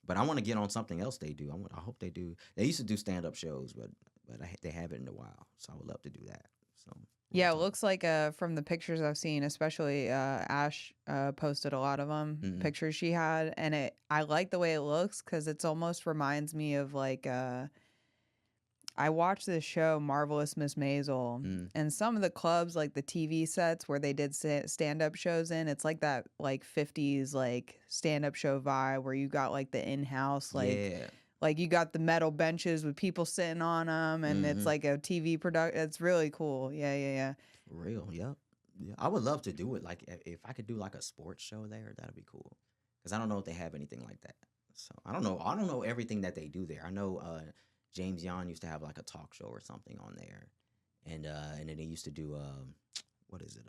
But I want to get on something else they do. I hope they do. They used to do stand-up shows, but they haven't in a while, so I would love to do that. So. Yeah, it looks like from the pictures I've seen, especially Ash posted a lot of them pictures she had, and I like the way it looks because it almost reminds me of like I watched this show Marvelous Miss Maisel, and some of the clubs, like the TV sets where they did stand-up shows in, it's like that like 50s like stand-up show vibe where you got like the in-house like like you got the metal benches with people sitting on them, and it's like a TV production. It's really cool. Yeah. For real, yep. Yeah, I would love to do it. Like if I could do like a sports show there, that'd be cool. Because I don't know if they have anything like that. So I don't know. I don't know everything that they do there. I know James Yon used to have like a talk show or something on there, and then they used to do what is it?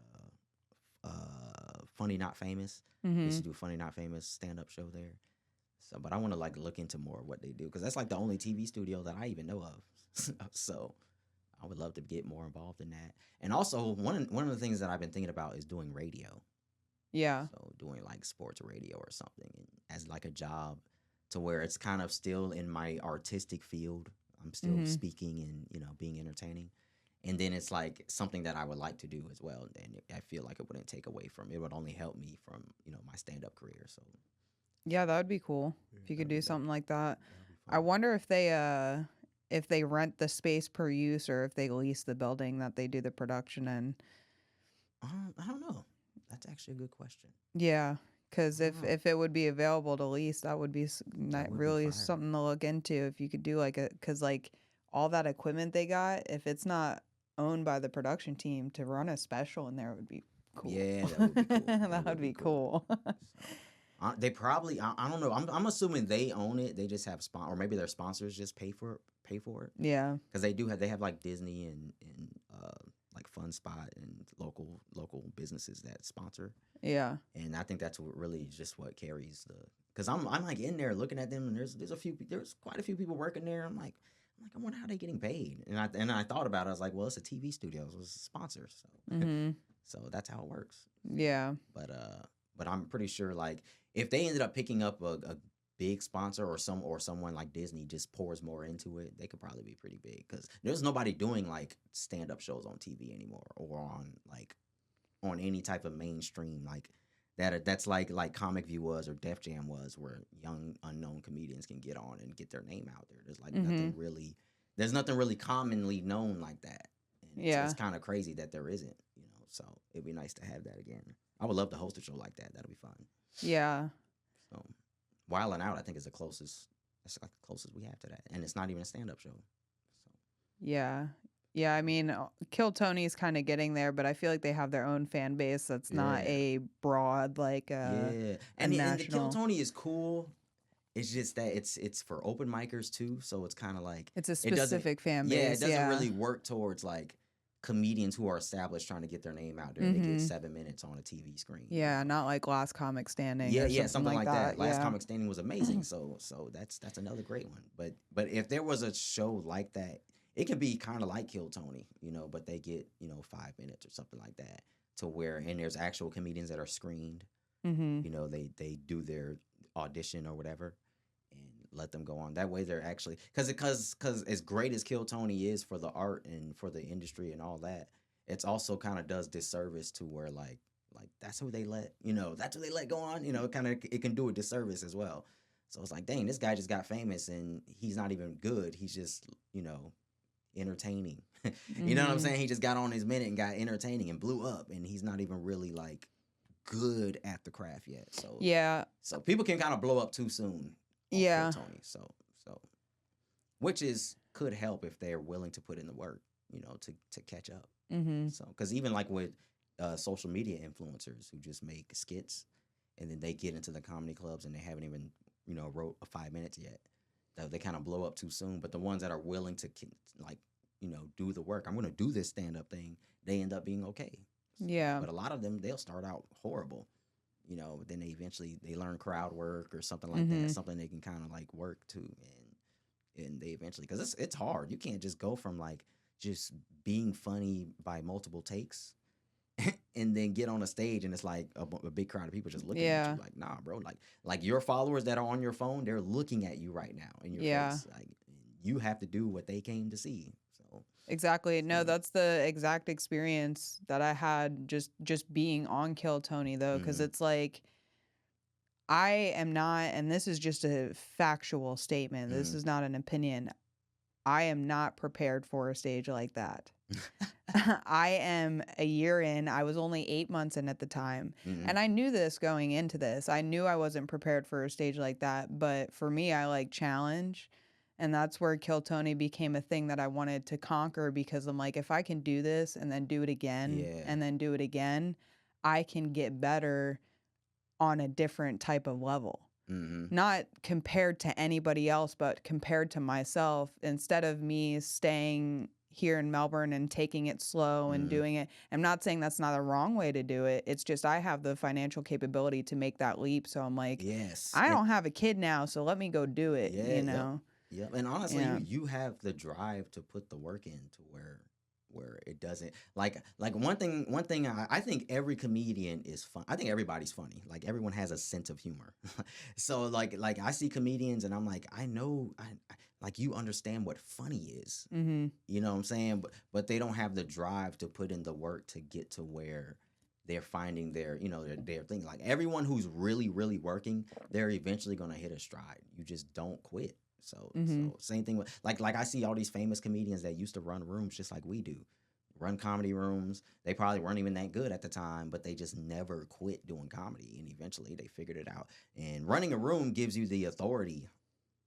Funny Not Famous. They used to do Funny Not Famous stand up show there. So, but I want to like look into more of what they do because that's like the only TV studio that I even know of. So, I would love to get more involved in that. And also, one of the things that I've been thinking about is doing radio. Yeah. So, doing like sports radio or something as like a job, to where it's kind of still in my artistic field. I'm still speaking and being entertaining. And then it's like something that I would like to do as well. And I feel like it wouldn't take away from it. Would only help me from my stand up career. So. Yeah, that would be cool if you could do something like that. I wonder if they rent the space per use or if they lease the building that they do the production in. I don't know. That's actually a good question. Yeah, because if it would be available to lease, that would be really something to look into. If you could do because like all that equipment they got, if it's not owned by the production team, to run a special in there would be cool. Yeah, that would be cool. That would be cool. So, they probably I don't know. I'm assuming they own it. They just have or maybe their sponsors just pay for it. Yeah, because they have like Disney and like Fun Spot and local businesses that sponsor. Yeah, and I think that's really just what carries the. Because I'm like in there looking at them, and there's quite a few people working there. I'm like I wonder how they're getting paid. And I thought about it. I was like, well, it's a TV studio, so it's a sponsor, so so that's how it works. Yeah, but I'm pretty sure like if they ended up picking up a big sponsor or someone like Disney just pours more into it, they could probably be pretty big because there's nobody doing like stand-up shows on TV anymore or on any type of mainstream like that's like Comic View was or Def Jam was, where young unknown comedians can get on and get their name out there. There's like nothing really commonly known like that. And so it's kind of crazy that there isn't, so it'd be nice to have that again. I would love to host a show like that. That'll be fun. Yeah. So Wild 'N Out, I think, is the closest. That's like the closest we have to that, and it's not even a stand-up show. So. Yeah. I mean, Kill Tony is kind of getting there, but I feel like they have their own fan base that's not a broad like and the Kill Tony is cool. It's just that it's for open micers too, so it's kind of like it's a specific fan base. Yeah, it doesn't really work towards like comedians who are established trying to get their name out there and they get 7 minutes on a TV screen. Yeah, not like Last Comic Standing. Yeah, something like that. Last Comic Standing was amazing. So that's another great one. But if there was a show like that, it could be kind of like Kill Tony, but they get 5 minutes or something like that, to where and there's actual comedians that are screened. They do their audition or whatever and let them go on. That way they're actually because as great as Kill Tony is for the art and for the industry and all that, it's also kind of does disservice to where like that's who they let go on. It can do a disservice as well. So it's like, dang, this guy just got famous and he's not even good. He's just entertaining. You know what I'm saying? He just got on his minute and got entertaining and blew up, and he's not even really like good at the craft yet. So so people can kind of blow up too soon. Kill Tony. So which could help if they're willing to put in the work, to catch up. So because even like with social media influencers who just make skits and then they get into the comedy clubs and they haven't even wrote 5 minutes yet, they kind of blow up too soon. But the ones that are willing to do the work, I'm going to do this stand-up thing, they end up being okay. But a lot of them, they'll start out horrible, but then they learn crowd work or something like that, something they can kind of like work to, and they eventually, because it's hard. You can't just go from like just being funny by multiple takes and then get on a stage and it's like a big crowd of people just looking at you like, nah, bro, like your followers that are on your phone, they're looking at you right now in your face. Like you have to do what they came to see. So exactly. No, that's the exact experience that I had just being on Kill Tony though, because it's like I am not, and this is just a factual statement. This is not an opinion. I am not prepared for a stage like that. I am a year in. I was only 8 months in at the time. And I knew this going into this. I knew I wasn't prepared for a stage like that. But for me, I like challenge. And that's where Kill Tony became a thing that I wanted to conquer, because I'm like, if I can do this and then do it again and then do it again, I can get better on a different type of level. Not compared to anybody else, but compared to myself. Instead of me staying here in Melbourne and taking it slow and doing it, I'm not saying that's not a wrong way to do it. It's just I have the financial capability to make that leap. So I'm like, I don't have a kid now, so let me go do it, you know? Yeah. And honestly, you have the drive to put the work in to where it doesn't like one thing I think every comedian is fun. I think everybody's funny. Like everyone has a sense of humor. So like I see comedians and I'm like, I know I like you understand what funny is. You know what I'm saying? But they don't have the drive to put in the work to get to where they're finding their, you know, their thing. Like everyone who's really, really working, they're eventually gonna hit a stride. You just don't quit. So same thing with like I see all these famous comedians that used to run rooms just like we do, run comedy rooms. They probably weren't even that good at the time, but they just never quit doing comedy, and eventually they figured it out. And running a room gives you the authority,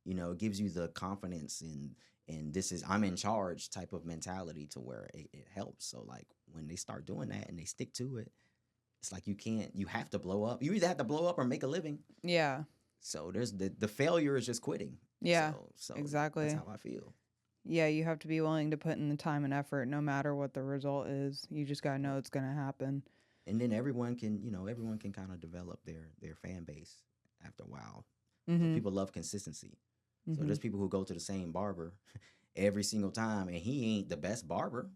you know, it gives you the confidence and this is I'm in charge type of mentality to where it helps. So like when they start doing that and they stick to it, it's like you have to blow up. You either have to blow up or make a living. Yeah. So there's the failure is just quitting. Yeah, so exactly. That's how I feel. Yeah, you have to be willing to put in the time and effort no matter what the result is. You just got to know it's going to happen. And then everyone can kind of develop their fan base after a while. So people love consistency. So there's people who go to the same barber every single time, and he ain't the best barber.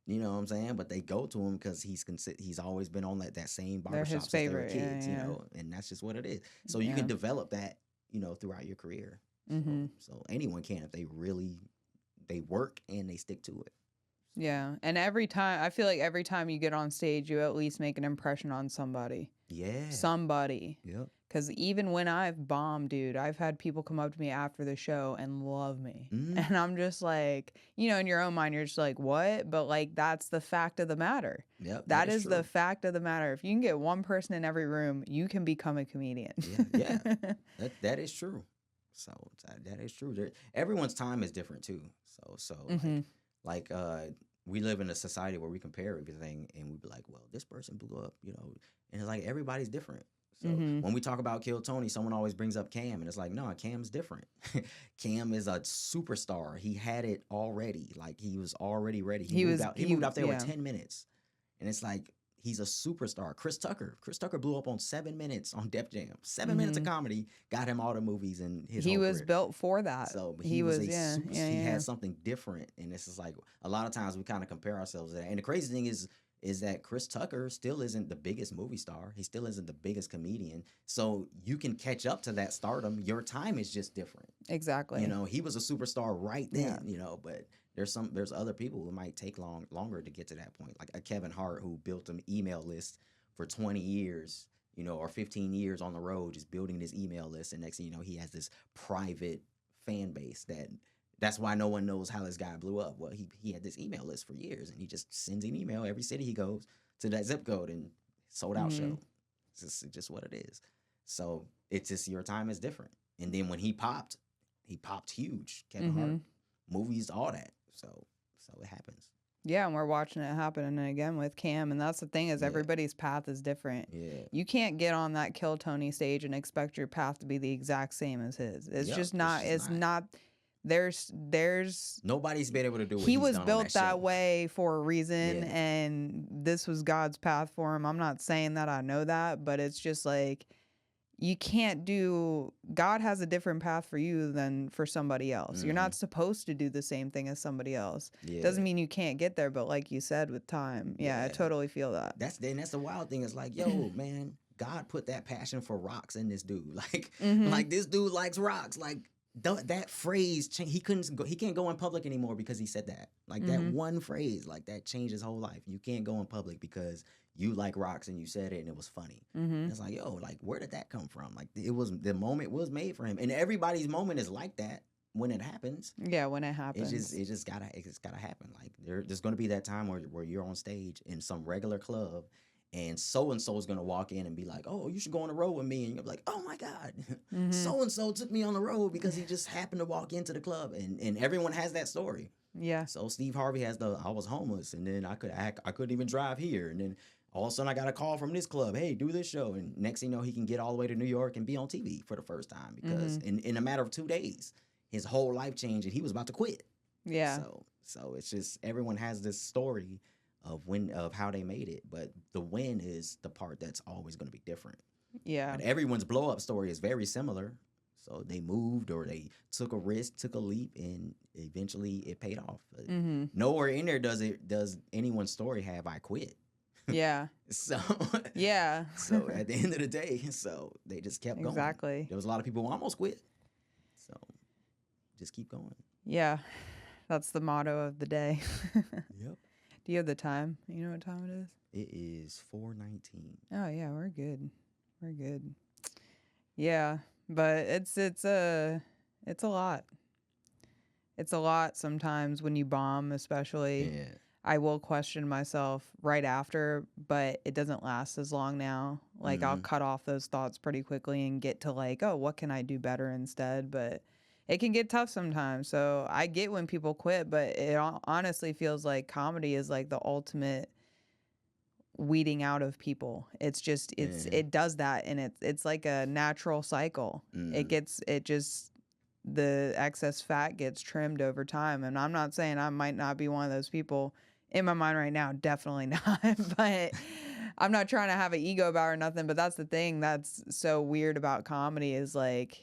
You know what I'm saying? But they go to him because he's always been on that same barbershop since they were kids, you know, and that's just what it is. So you can develop that, you know, throughout your career. So anyone can if they work and they stick to it. Yeah. And I feel like every time you get on stage, you at least make an impression on somebody. Yeah. Somebody. Yep. Because even when I've bombed, dude, I've had people come up to me after the show and love me. And I'm just like, you know, in your own mind, you're just like, what? But like, that's the fact of the matter. Yep, that is the fact of the matter. If you can get one person in every room, you can become a comedian. Yeah. That is true. So that is true. Everyone's time is different too. So like we live in a society where we compare everything and we be like, well, this person blew up, you know, and it's like everybody's different. So when we talk about Kill Tony, someone always brings up Cam, and it's like, no, Cam's different. Cam is a superstar. He had it already. Like he was already ready. He moved out there with 10 minutes, and it's like he's a superstar. Chris Tucker blew up on 7 minutes on Def Jam. 7 minutes of comedy got him all the movies and his. He was built for that. So he had something different, and it's just like a lot of times we kind of compare ourselves to that. And the crazy thing is that Chris Tucker still isn't the biggest movie star. He still isn't the biggest comedian. So you can catch up to that stardom. Your time is just different. Exactly. You know, he was a superstar right then, you know, but there's other people who might take longer to get to that point. Like a Kevin Hart who built an email list for 20 years, you know, or 15 years on the road, just building this email list. And next thing you know, he has this private fan base that's why no one knows how this guy blew up. Well, he had this email list for years, and he just sends an email every city he goes to that zip code and sold out show. It's just what it is. So it's just your time is different. And then when he popped huge. Kevin Hart, movies, all that. So it happens. Yeah, and we're watching it happen again with Cam, and that's the thing is everybody's path is different. Yeah. You can't get on that Kill Tony stage and expect your path to be the exact same as his. It's just not. It's not. There's nobody's been able to do what he was built that way for a reason, and this was God's path for him. I'm not saying that I know that, but it's just like you can't do. God has a different path for you than for somebody else. You're not supposed to do the same thing as somebody else. Doesn't mean you can't get there, but like you said, with time, I totally feel that. That's the wild thing. It's like, yo, man, God put that passion for rocks in this dude. Like, like this dude likes rocks. Like. That phrase, he can't go in public anymore because he said that. Like that one phrase, like that changed his whole life. You can't go in public because you like rocks and you said it and it was funny. It's like, yo, like where did that come from? Like the moment was made for him, and everybody's moment is like that when it happens. Yeah, when it happens, it just gotta happen. Like there's gonna be that time where you're on stage in some regular club. and so is going to walk in and be like, oh, you should go on the road with me. And you're like, oh my God, Mm-hmm. so and so took me on the road because he just happened to walk into the club. And everyone has that story. Yeah. So Steve Harvey has I was homeless, and then I couldn't even drive here. And then all of a sudden I got a call from this club, hey, do this show. And next thing you know, he can get all the way to New York and be on TV for the first time because in a matter of 2 days, his whole life changed and he was about to quit. Yeah. So it's just everyone has this story of how they made it, but the win is the part that's always going to be different. Yeah. But everyone's blow up story is very similar. So they moved or they took a risk, took a leap, and eventually it paid off. Nowhere in there does anyone's story have I quit. Yeah. So yeah. So at the end of the day, so they just kept going. Exactly. There was a lot of people who almost quit. So just keep going. Yeah. That's the motto of the day. Yep. Do you have the time? You know what time it is? It is 4:19. Oh yeah, we're good. We're good. Yeah, but it's a lot. It's a lot sometimes when you bomb, especially. Yeah. I will question myself right after, but it doesn't last as long now. Like I'll cut off those thoughts pretty quickly and get to like, oh, what can I do better instead? But it can get tough sometimes. So I get when people quit, but it honestly feels like comedy is like the ultimate weeding out of people. It's just it does that, and it's like a natural cycle. The excess fat gets trimmed over time. And I'm not saying I might not be one of those people. In my mind right now, definitely not. But I'm not trying to have an ego about it or nothing. But that's the thing that's so weird about comedy is like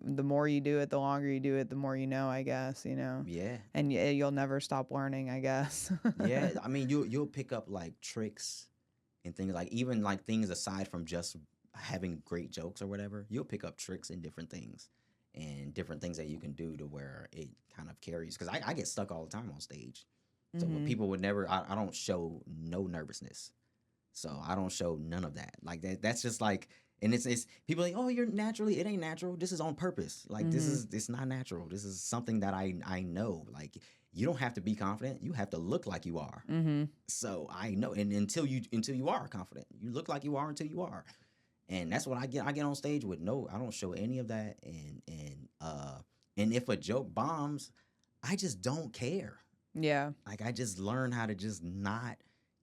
the more you do it, the longer you do it, the more you know, I guess, you know. Yeah. And you'll never stop learning, I guess. Yeah. I mean, you'll pick up like tricks and things like even like things aside from just having great jokes or whatever. You'll pick up tricks in different things and different things that you can do to where it kind of carries. Because I get stuck all the time on stage. So people would never, I don't show no nervousness. So I don't show none of that. Like that's just like, and it's people are like, oh, you're naturally, it ain't natural. This is on purpose. Like it's not natural. This is something that I know. Like you don't have to be confident. You have to look like you are. So I know. And until you are confident, you look like you are until you are. And that's what I get. I get on stage with I don't show any of that. And if a joke bombs, I just don't care. Yeah. Like I just learn how to just not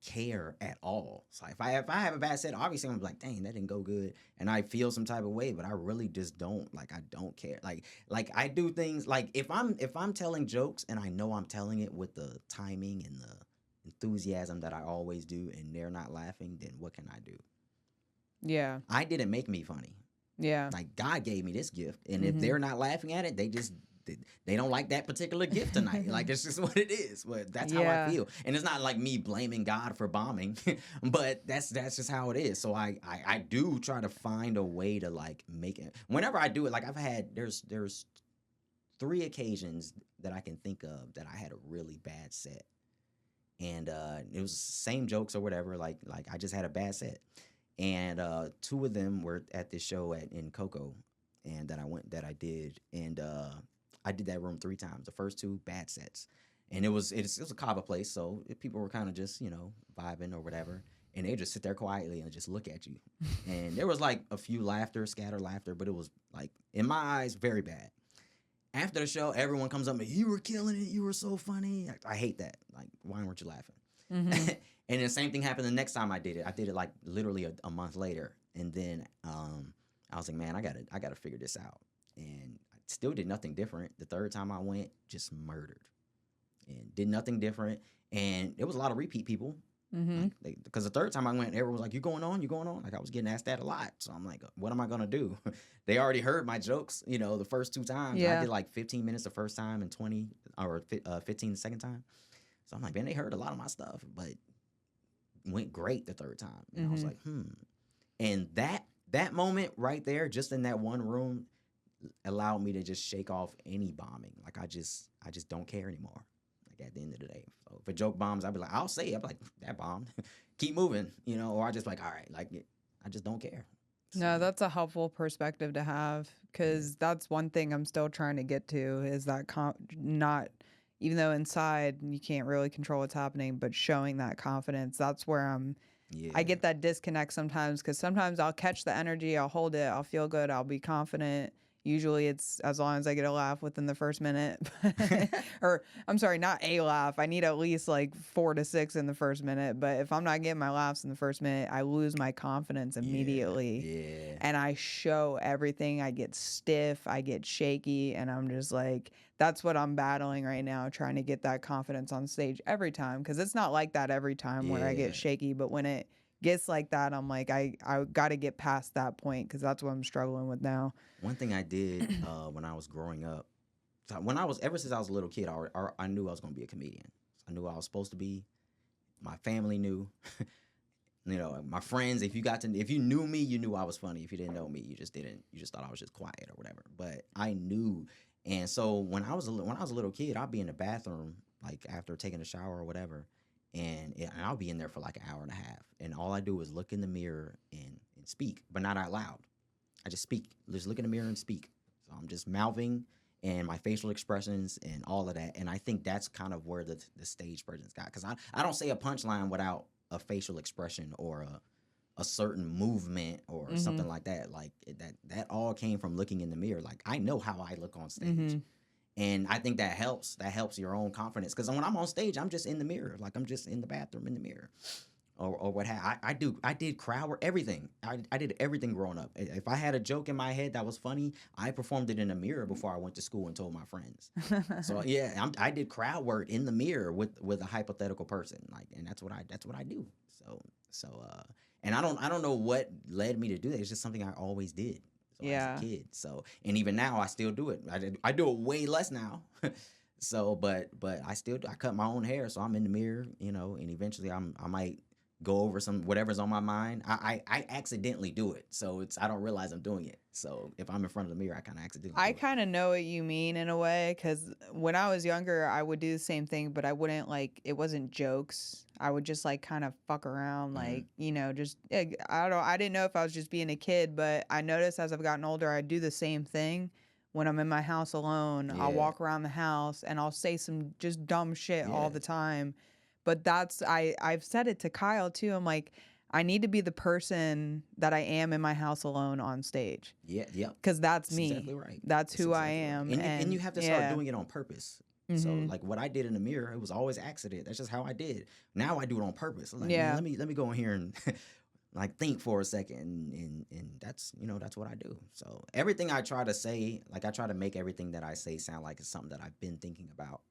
care at all. So if I have a bad set, obviously I'm like, dang, that didn't go good, and I feel some type of way, but I really just don't. Like I don't care. Like I do things like if I'm telling jokes and I know I'm telling it with the timing and the enthusiasm that I always do, and they're not laughing, then what can I do? Yeah. I didn't make me funny. Yeah. Like God gave me this gift, and if they're not laughing at it, they don't like that particular gift tonight. Like it's just what it is. But that's how I feel, and it's not like me blaming God for bombing, but that's just how it is. So I do try to find a way to like make it. Whenever I do it, like I've had there's 3 occasions that I can think of that I had a really bad set, and it was the same jokes or whatever. Like I just had a bad set. And 2 of them were at this show in Cocoa, and that I did, and I did that room 3 times. The first 2 bad sets, and it was a Kava place, so people were kind of just vibing or whatever, and they just sit there quietly and just look at you, and there was like a few scattered laughter, but it was like in my eyes very bad. After the show, everyone comes up and you were killing it, you were so funny. I hate that. Like, why weren't you laughing? And the same thing happened the next time I did it. I did it like literally a month later, and then I was like, man, I gotta figure this out. And I still did nothing different. The third time I went, just murdered, and did nothing different. And there was a lot of repeat people, because the third time I went, everyone was like, "You going on? You going on?" Like I was getting asked that a lot. So I'm like, what am I gonna do? They already heard my jokes, the first 2 times. Yeah. I did like 15 minutes the first time and 20 or 15 the second time. So I'm like, man, they heard a lot of my stuff, but went great the third time. And I was like, And that moment right there, just in that one room, allowed me to just shake off any bombing. Like I just don't care anymore. Like at the end of the day. So if a joke bombs, I'd be like, I'll say it. I'd be like, that bombed. Keep moving, or I just like, all right, like I just don't care. So, no, that's a helpful perspective to have, because that's one thing I'm still trying to get to is that not even though inside you can't really control what's happening, but showing that confidence, that's where I get that disconnect sometimes, because sometimes I'll catch the energy, I'll hold it, I'll feel good, I'll be confident. Usually it's as long as I get a laugh within the first minute. Or, I'm sorry, not a laugh. I need at least like 4 to 6 in the first minute. But if I'm not getting my laughs in the first minute, I lose my confidence immediately. Yeah. And I show everything. I get stiff, I get shaky, and I'm just like, that's what I'm battling right now, trying to get that confidence on stage every time. Because it's not like that every time where I get shaky, but when it gets like that, I'm like, I got to get past that point, because that's what I'm struggling with now. One thing I did when I was growing up, ever since I was a little kid, I knew I was going to be a comedian. I knew I was supposed to be. My family knew. You know, my friends, if you knew me, you knew I was funny. If you didn't know me, you just didn't. You just thought I was just quiet or whatever. But I knew. And so when I was a little kid, I'd be in the bathroom, like after taking a shower or whatever, and I'll be in there for like an hour and a half. And all I do is look in the mirror and speak, but not out loud. I just speak. Just look in the mirror and speak. So I'm just mouthing and my facial expressions and all of that. And I think that's kind of where the stage presence got. Because I don't say a punchline without a facial expression or a certain movement or something like that. Like that all came from looking in the mirror. Like, I know how I look on stage. And I think that helps. That helps your own confidence. Because when I'm on stage, I'm just in the mirror. Like, I'm just in the bathroom in the mirror. Or what have I did crowd work, everything. I did everything growing up. If I had a joke in my head that was funny, I performed it in the mirror before I went to school and told my friends. So yeah, I did crowd work in the mirror with a hypothetical person, like, and that's what I do. And I don't know what led me to do that. It's just something I always did. So as a kid. So, and even now I still do it. I do it way less now. So, but I still do. I cut my own hair, so I'm in the mirror, you know, and eventually I might go over some whatever's on my mind. I accidentally do it, so I don't realize I'm doing it. So if I'm in front of the mirror, I kind of accidentally. I kind of know what you mean in a way, because when I was younger, I would do the same thing, but I wouldn't it wasn't jokes. I would just like kind of fuck around, like, you know, just I didn't know if I was just being a kid, but I noticed as I've gotten older, I do the same thing. When I'm in my house alone, I'll walk around the house and I'll say some just dumb shit all the time. But I've said it to Kyle too. I'm like, I need to be the person that I am in my house alone on stage. Yeah. Because that's me. Exactly right. That's who I am. Right. And you have to start doing it on purpose. So like what I did in the mirror, it was always accident. That's just how I did. Now I do it on purpose. Like, man, let me go in here and like think for a second, and that's, you know, that's what I do. So everything I try to say, like I try to make everything that I say sound like it's something that I've been thinking about,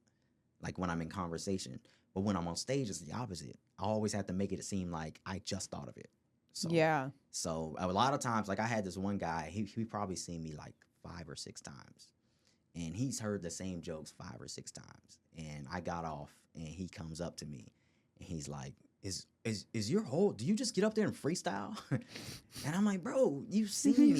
like when I'm in conversation. But when I'm on stage, it's the opposite. I always have to make it seem like I just thought of it. So So a lot of times, like I had this one guy, he probably seen me like 5 or 6 times, and he's heard the same jokes 5 or 6 times. And I got off, and he comes up to me, and he's like, Is your whole? Do you just get up there and freestyle? And I'm like, bro, you've seen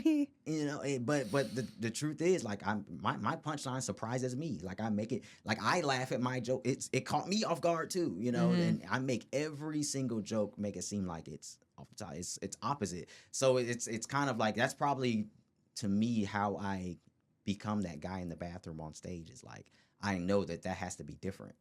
me. You know, but the truth is, like, my punchline surprises me. Like, I make it, like, I laugh at my joke. It caught me off guard too, you know. And I make every single joke make it seem like it's off the top. It's opposite. So it's kind of like, that's probably to me how I become that guy in the bathroom on stage. Is like, I know that has to be different.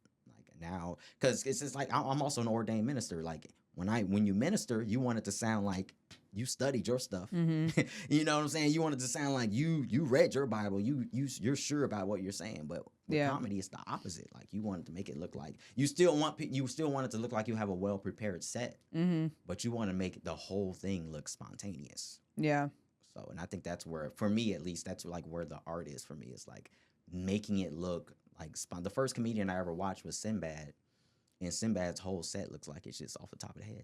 Now, because it's just like I'm also an ordained minister. Like when you minister, you want it to sound like you studied your stuff. You know what I'm saying? You want it to sound like you read your Bible. You're sure about what you're saying. But with comedy, it's the opposite. Like you want it to make it look like you still want it to look like you have a well prepared set, but you want to make the whole thing look spontaneous. Yeah. So, and I think that's where, for me at least, that's like where the art is for me. It's like making it look like the first comedian I ever watched was Sinbad, and Sinbad's whole set looks like it's just off the top of the head.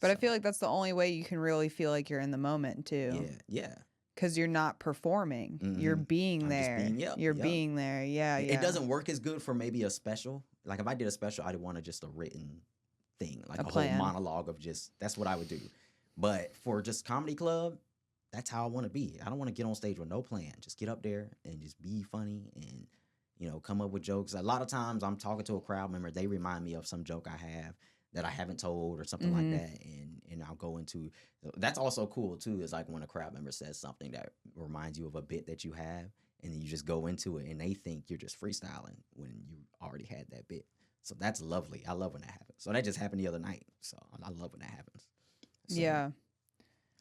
But I feel like that's the only way you can really feel like you're in the moment too. Yeah. Because you're not performing, you're being there. You're being there. Yeah. It doesn't work as good for maybe a special. Like if I did a special, I'd want just a written thing, like a whole monologue of just, that's what I would do. But for just comedy club, that's how I want to be. I don't want to get on stage with no plan. Just get up there and just be funny and, you know, come up with jokes. A lot of times I'm talking to a crowd member, they remind me of some joke I have that I haven't told or something like that, and I'll go into. That's also cool too. Is like when a crowd member says something that reminds you of a bit that you have, and then you just go into it, and they think you're just freestyling when you already had that bit. So that's lovely. I love when that happens. So that just happened the other night. So I love when that happens. So, Yeah.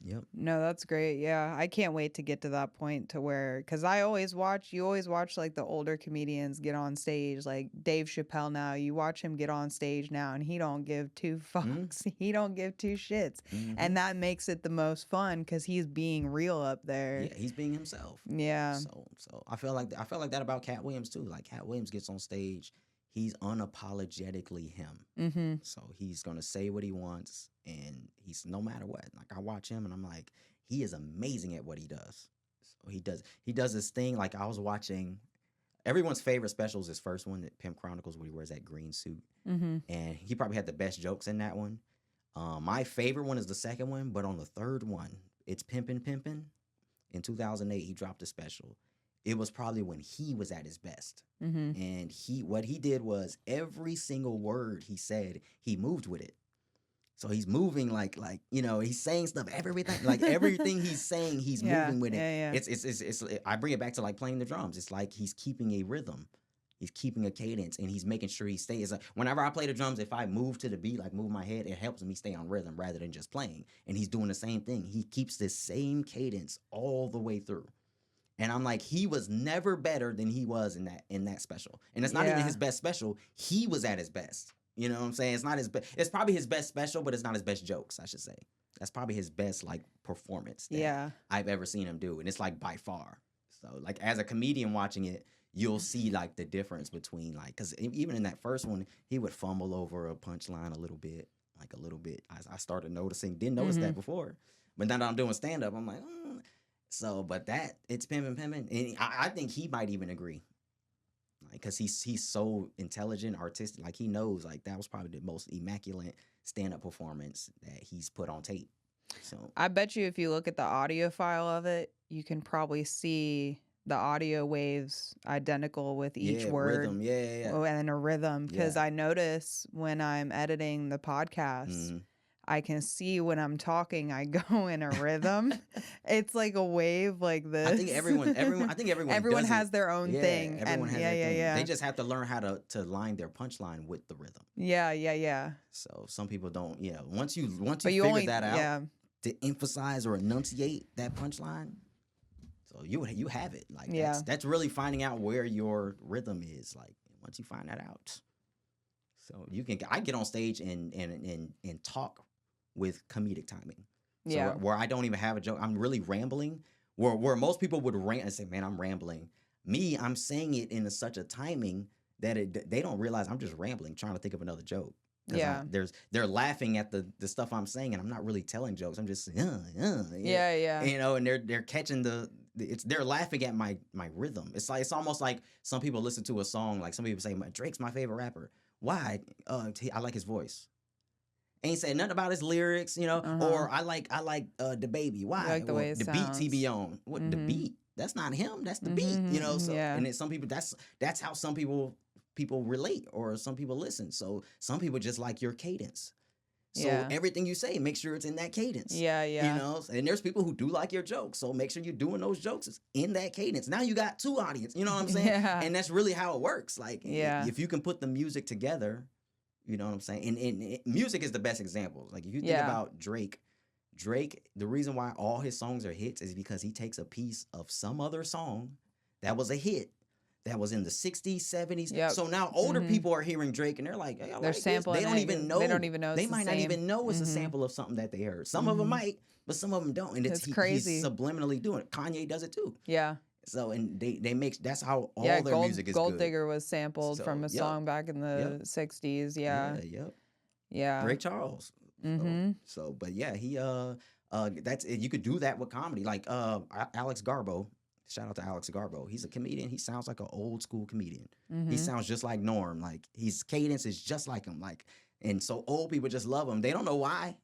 Yep. No, that's great. Yeah, I can't wait to get to that point to where, because you always watch like the older comedians get on stage, like Dave Chappelle now. You watch him get on stage now, and he don't give two fucks. He don't give two shits, and that makes it the most fun because he's being real up there. Yeah, he's being himself. Yeah. So I feel like that about Cat Williams too. Like Cat Williams gets on stage, he's unapologetically him. Mm-hmm. So he's gonna say what he wants, and he's no matter what. Like I watch him, and I'm like, he is amazing at what he does. So he does this thing. Like I was watching, everyone's favorite special is his first one, that Pimp Chronicles, where he wears that green suit, and he probably had the best jokes in that one. My favorite one is the second one, but on the third one, it's Pimpin'. In 2008, he dropped a special. It was probably when he was at his best. And what he did was every single word he said, he moved with it. So he's moving like he's saying stuff, everything he's saying, he's moving with it. Yeah. It's I bring it back to like playing the drums. It's like he's keeping a rhythm. He's keeping a cadence, and he's making sure he stays. Whenever I play the drums, if I move to the beat, like move my head, it helps me stay on rhythm rather than just playing. And he's doing the same thing. He keeps this same cadence all the way through. And I'm like, he was never better than he was in that special. And it's not even his best special. He was at his best. You know what I'm saying? It's not his best. It's probably his best special, but it's not his best jokes, I should say. That's probably his best like performance that I've ever seen him do. And it's like by far. So like as a comedian watching it, you'll see like the difference between like, because even in that first one, he would fumble over a punchline a little bit. I started noticing, didn't notice that before. But now that I'm doing stand up, I'm like, So, but it's pimpin'. And I think he might even agree. Like, because he's so intelligent, artistic. Like, he knows, like, that was probably the most immaculate stand-up performance that he's put on tape. So I bet you if you look at the audio file of it, you can probably see the audio waves identical with each word. Rhythm. Yeah. Oh, and a rhythm. Because I notice when I'm editing the podcast, I can see when I'm talking, I go in a rhythm. It's like a wave like this. I think everyone everyone has their own thing. Everyone has their thing. They just have to learn how to line their punchline with the rhythm. Yeah. So some people don't. Yeah, once you figure that out, to emphasize or enunciate that punchline, so you have it. Like that's really finding out where your rhythm is. Like once you find that out, so I get on stage and talk with comedic timing. So where I don't even have a joke, I'm really rambling. Where most people would rant and say, "Man, I'm rambling." Me, I'm saying it in such a timing that they don't realize I'm just rambling, trying to think of another joke. They're laughing at the stuff I'm saying, and I'm not really telling jokes. I'm just yeah. You know, and they're catching they're laughing at my rhythm. It's almost like some people listen to a song, like some people say Drake's my favorite rapper. Why? I like his voice. Ain't saying nothing about his lyrics, you know, or I like the baby. Why? Like the way it sounds. Beats he be on. What the beat? That's not him. That's the beat. You know. So and then some people that's how some people relate, or some people listen. So some people just like your cadence. So everything you say, make sure it's in that cadence. Yeah. You know, and there's people who do like your jokes. So make sure you're doing those jokes in that cadence. Now you got two audience. You know what I'm saying? And that's really how it works. Like, if you can put the music together. You know what I'm saying? And music is the best example. Like, if you think about Drake, the reason why all his songs are hits is because he takes a piece of some other song that was a hit, that was in the 60s, 70s. Yep. So now older people are hearing Drake, and they're like, hey, they're sampling. They don't even know. They might not even know it's a sample of something that they heard. Some of them might, but some of them don't. And it's crazy. He's subliminally doing it. Kanye does it too. Yeah. So, and they make, that's how all their music is Gold good. Digger was sampled from a song back in the 60s. Yeah. Ray Charles. So, but yeah, he, that's, you could do that with comedy. Like, Alex Garbo, shout out to Alex Garbo. He's a comedian. He sounds like an old school comedian. He sounds just like Norm. Like, his cadence is just like him. Like, and so old people just love him. They don't know why.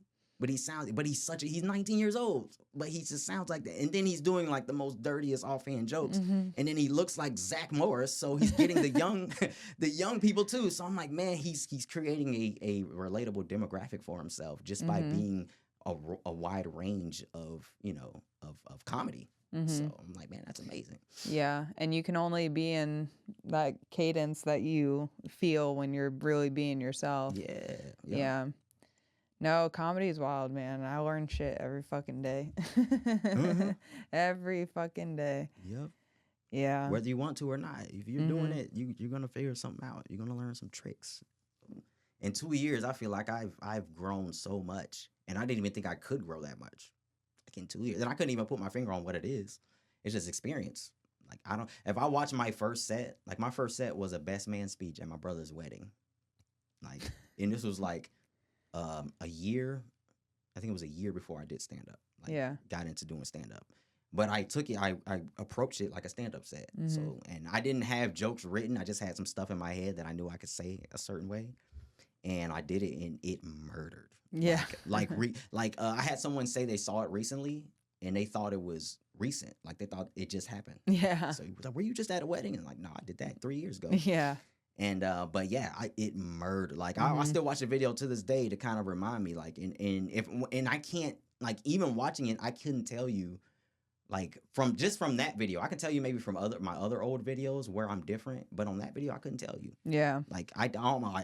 But he's 19 years old, but he just sounds like that. And then he's doing like the most dirtiest offhand jokes. And then he looks like Zach Morris. So he's getting the young people too. So I'm like, man, he's creating a relatable demographic for himself just by being a wide range of, you know, of comedy. So I'm like, man, that's amazing. Yeah, and you can only be in that cadence that you feel when you're really being yourself. Yeah. No, comedy is wild, man. I learn shit every fucking day. Every fucking day. Yep. Yeah. Whether you want to or not, if you're doing it, you're gonna figure something out. You're gonna learn some tricks. In 2 years, I feel like I've grown so much, and I didn't even think I could grow that much. Like in 2 years, and I couldn't even put my finger on what it is. It's just experience. Like I don't. If I watch my first set, like my first set was a best man speech at my brother's wedding. Like, and this was like a year. I think it was a year before I did stand up. Like, got into doing stand up. But I took it, I approached it like a stand-up set. So, and I didn't have jokes written. I just had some stuff in my head that I knew I could say a certain way. And I did it, and it murdered. Yeah. I had someone say they saw it recently, and they thought it was recent. Like, they thought it just happened. Yeah. So, he was like, were you just at a wedding? And like, no, I did that 3 years ago. Yeah. And, but yeah, it murdered. Like, I still watch the video to this day to kind of remind me, like, and I can't, like, even watching it, I couldn't tell you, like from that video, I can tell you maybe from my other old videos where I'm different, but on that video I couldn't tell you. Yeah. Like I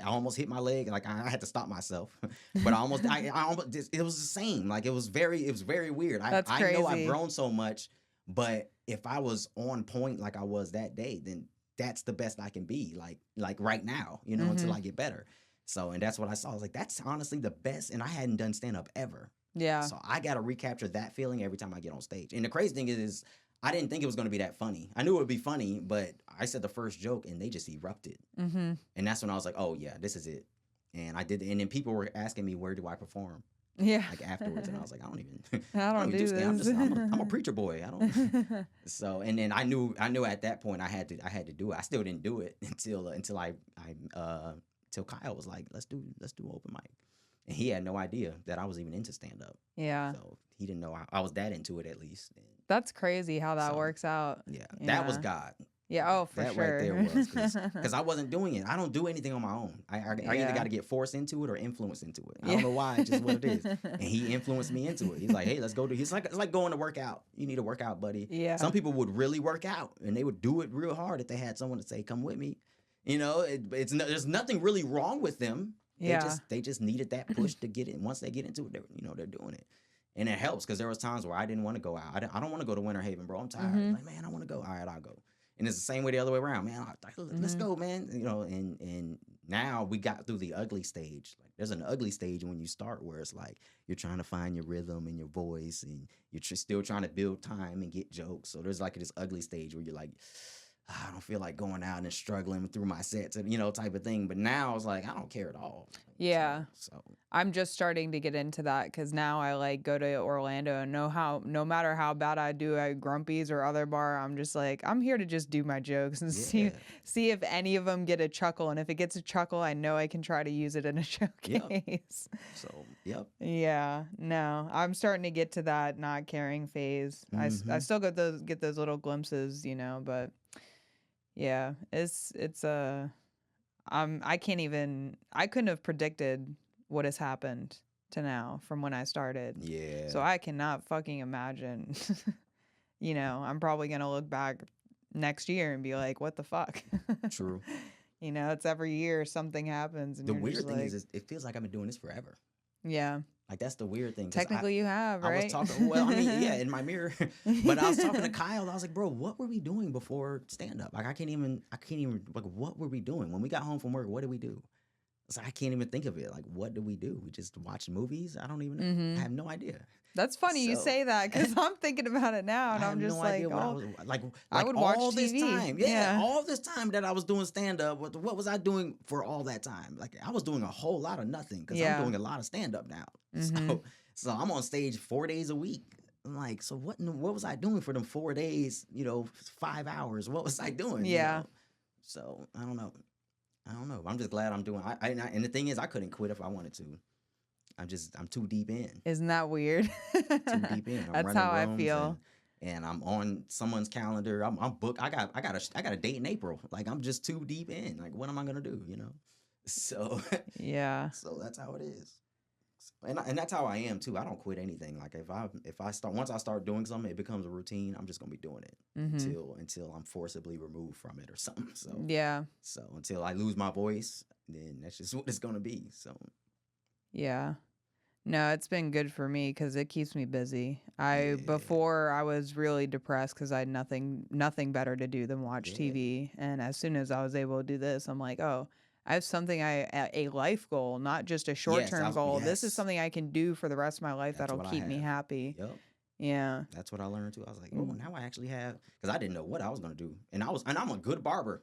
almost hit my leg, like I had to stop myself, but I almost it was the same. Like it was very weird. That's I crazy. know I've grown so much, but if I was on point like I was that day, then that's the best I can be. Like right now, you know, until I get better. So and that's what I saw. I was like, that's honestly the best, and I hadn't done stand up ever. Yeah. So I got to recapture that feeling every time I get on stage. And the crazy thing is I didn't think it was going to be that funny. I knew it would be funny, but I said the first joke and they just erupted. And that's when I was like, oh, yeah, this is it. And I did. And then people were asking me, where do I perform? Yeah. Like afterwards. And I was like, I don't even do this. I'm a preacher boy. I don't. So, and then I knew at that point I had to do it. I still didn't do it until Kyle was like, let's do open mic. And he had no idea that I was even into stand-up. Yeah. So he didn't know I was that into it, at least. And that's crazy how that works out. Yeah. That was God. Yeah. Oh, for that sure. That right there was. Because I wasn't doing it. I don't do anything on my own. I either got to get forced into it or influenced into it. I don't know why. It's just what it is. And he influenced me into it. He's like, hey, let's go it's like going to work out. You need to work out, buddy. Yeah. Some people would really work out, and they would do it real hard if they had someone to say, come with me. You know, there's nothing really wrong with them. They just needed that push to get in. Once they get into it, they're doing it, and it helps because there was times where I didn't want to go out. I don't want to go to Winter Haven, bro. I'm tired. Like, man, I want to go. All right, I'll go. And it's the same way the other way around, man. Let's go, man. You know, and now we got through the ugly stage. Like, there's an ugly stage when you start where it's like you're trying to find your rhythm and your voice, and you're still trying to build time and get jokes. So there's like this ugly stage where you're like, I don't feel like going out and struggling through my sets, type of thing. But now it's like, I don't care at all. Yeah. So I'm just starting to get into that because now I like go to Orlando and no matter how bad I do at Grumpy's or other bar, I'm just like, I'm here to just do my jokes and see if any of them get a chuckle. And if it gets a chuckle, I know I can try to use it in a showcase. Yep. So, yep. Yeah. No, I'm starting to get to that not caring phase. I still get those little glimpses, but yeah, I couldn't have predicted what has happened to now from when I started. Yeah. So I cannot fucking imagine, I'm probably going to look back next year and be like, what the fuck? True. It's every year something happens. And the weird thing is it feels like I've been doing this forever. Yeah. Like, that's the weird thing. Technically, you have, right? I was talking, in my mirror. But I was talking to Kyle. I was like, bro, what were we doing before stand-up? Like, I can't even, like, what were we doing? When we got home from work, what did we do? It's like, I can't even think of it. Like, what did we do? We just watched movies? I don't even know. I have no idea. That's funny you say that because I'm thinking about it now and I'm just like, I would watch all TV. This time. Yeah, all this time that I was doing stand-up, what was I doing for all that time? Like, I was doing a whole lot of nothing because I'm doing a lot of stand-up now. So I'm on stage 4 days a week. I'm like, so what was I doing for them 4 days, 5 hours? What was I doing? Yeah. So I don't know. I'm just glad I'm doing and the thing is, I couldn't quit if I wanted to. I'm too deep in. Isn't that weird? Too deep in. That's how I feel. And I'm on someone's calendar. I'm booked. I got a date in April. Like, I'm just too deep in. Like, what am I gonna do? So yeah. So that's how it is. And that's how I am too. I don't quit anything. Like if I start doing something, it becomes a routine. I'm just gonna be doing it until I'm forcibly removed from it or something. So yeah. So until I lose my voice, then that's just what it's gonna be. So yeah. No, it's been good for me because it keeps me busy. Before I was really depressed because I had nothing better to do than watch TV. And as soon as I was able to do this, I'm like, oh, I have something a life goal, not just a short-term goal. This is something I can do for the rest of my life that'll keep me happy. Yep. Yeah. That's what I learned too. I was like, oh, now I actually have, because I didn't know what I was gonna do, and I'm a good barber.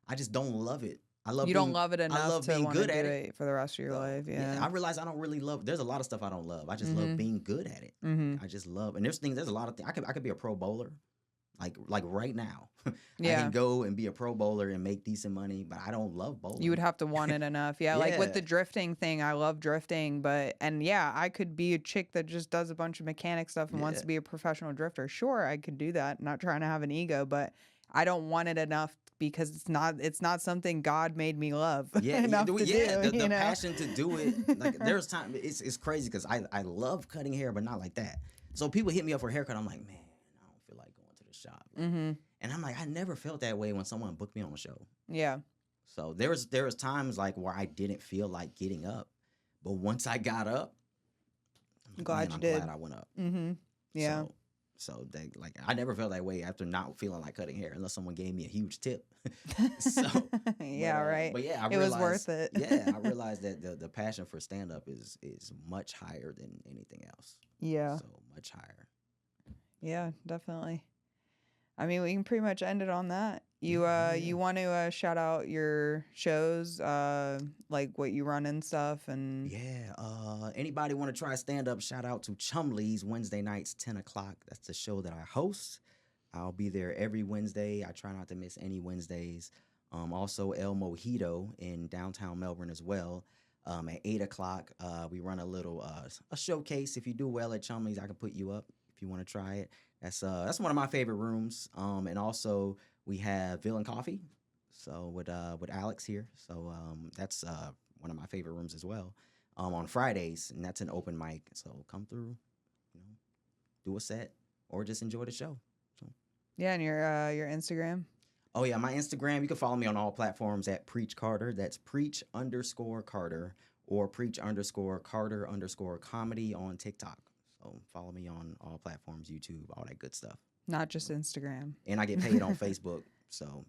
I just don't love it. Don't love it enough to want to do it for the rest of your life. Yeah. I realize I don't really love. There's a lot of stuff I don't love. I just love being good at it. I just love, and there's a lot of things. I could be a pro bowler, like right now. I can go and be a pro bowler and make decent money, but I don't love bowling. You would have to want it enough. Yeah, like with the drifting thing, I love drifting, I could be a chick that just does a bunch of mechanic stuff and wants to be a professional drifter. Sure, I could do that. Not trying to have an ego, but I don't want it enough because it's not something God made me love. Enough to do, the passion to do it. Like there's time. It's crazy because I love cutting hair, but not like that. So people hit me up for a haircut. I'm like, man, I don't feel like going to the shop. And I'm like, I never felt that way when someone booked me on a show. Yeah. So there was times like where I didn't feel like getting up, but once I got up, I'm glad I went up. Yeah. So they, like, I never felt that way after not feeling like cutting hair unless someone gave me a huge tip. So right. But yeah, it was worth it. I realized that the passion for stand up is much higher than anything else. Yeah. So much higher. Yeah, definitely. I mean, we can pretty much end it on that. You want to shout out your shows, like what you run and stuff, and anybody want to try stand up? Shout out to Chumley's Wednesday nights, 10 o'clock. That's the show that I host. I'll be there every Wednesday. I try not to miss any Wednesdays. Also El Mojito in downtown Melbourne as well. At 8 o'clock, we run a little a showcase. If you do well at Chumley's, I can put you up if you want to try it. That's one of my favorite rooms. And also we have Villain Coffee, so with Alex here. So that's one of my favorite rooms as well. On Fridays, and that's an open mic. So come through, do a set, or just enjoy the show. So. Yeah, and your Instagram. Oh yeah, my Instagram. You can follow me on all platforms at Preach Carter. That's Preach_Carter or Preach_Carter_comedy on TikTok. So follow me on all platforms, YouTube, all that good stuff. Not just Instagram. And I get paid on Facebook, so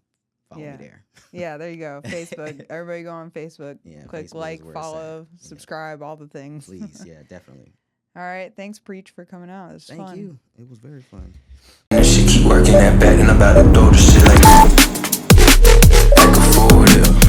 follow me there. Yeah, there you go. Facebook. Everybody go on Facebook. Yeah, click Facebook like, follow, subscribe, all the things. Please, yeah, definitely. All right, thanks, Preach, for coming out. It was fun. Thank you. It was very fun. That shit keep working that back, and I'm about to throw the shit like a forward.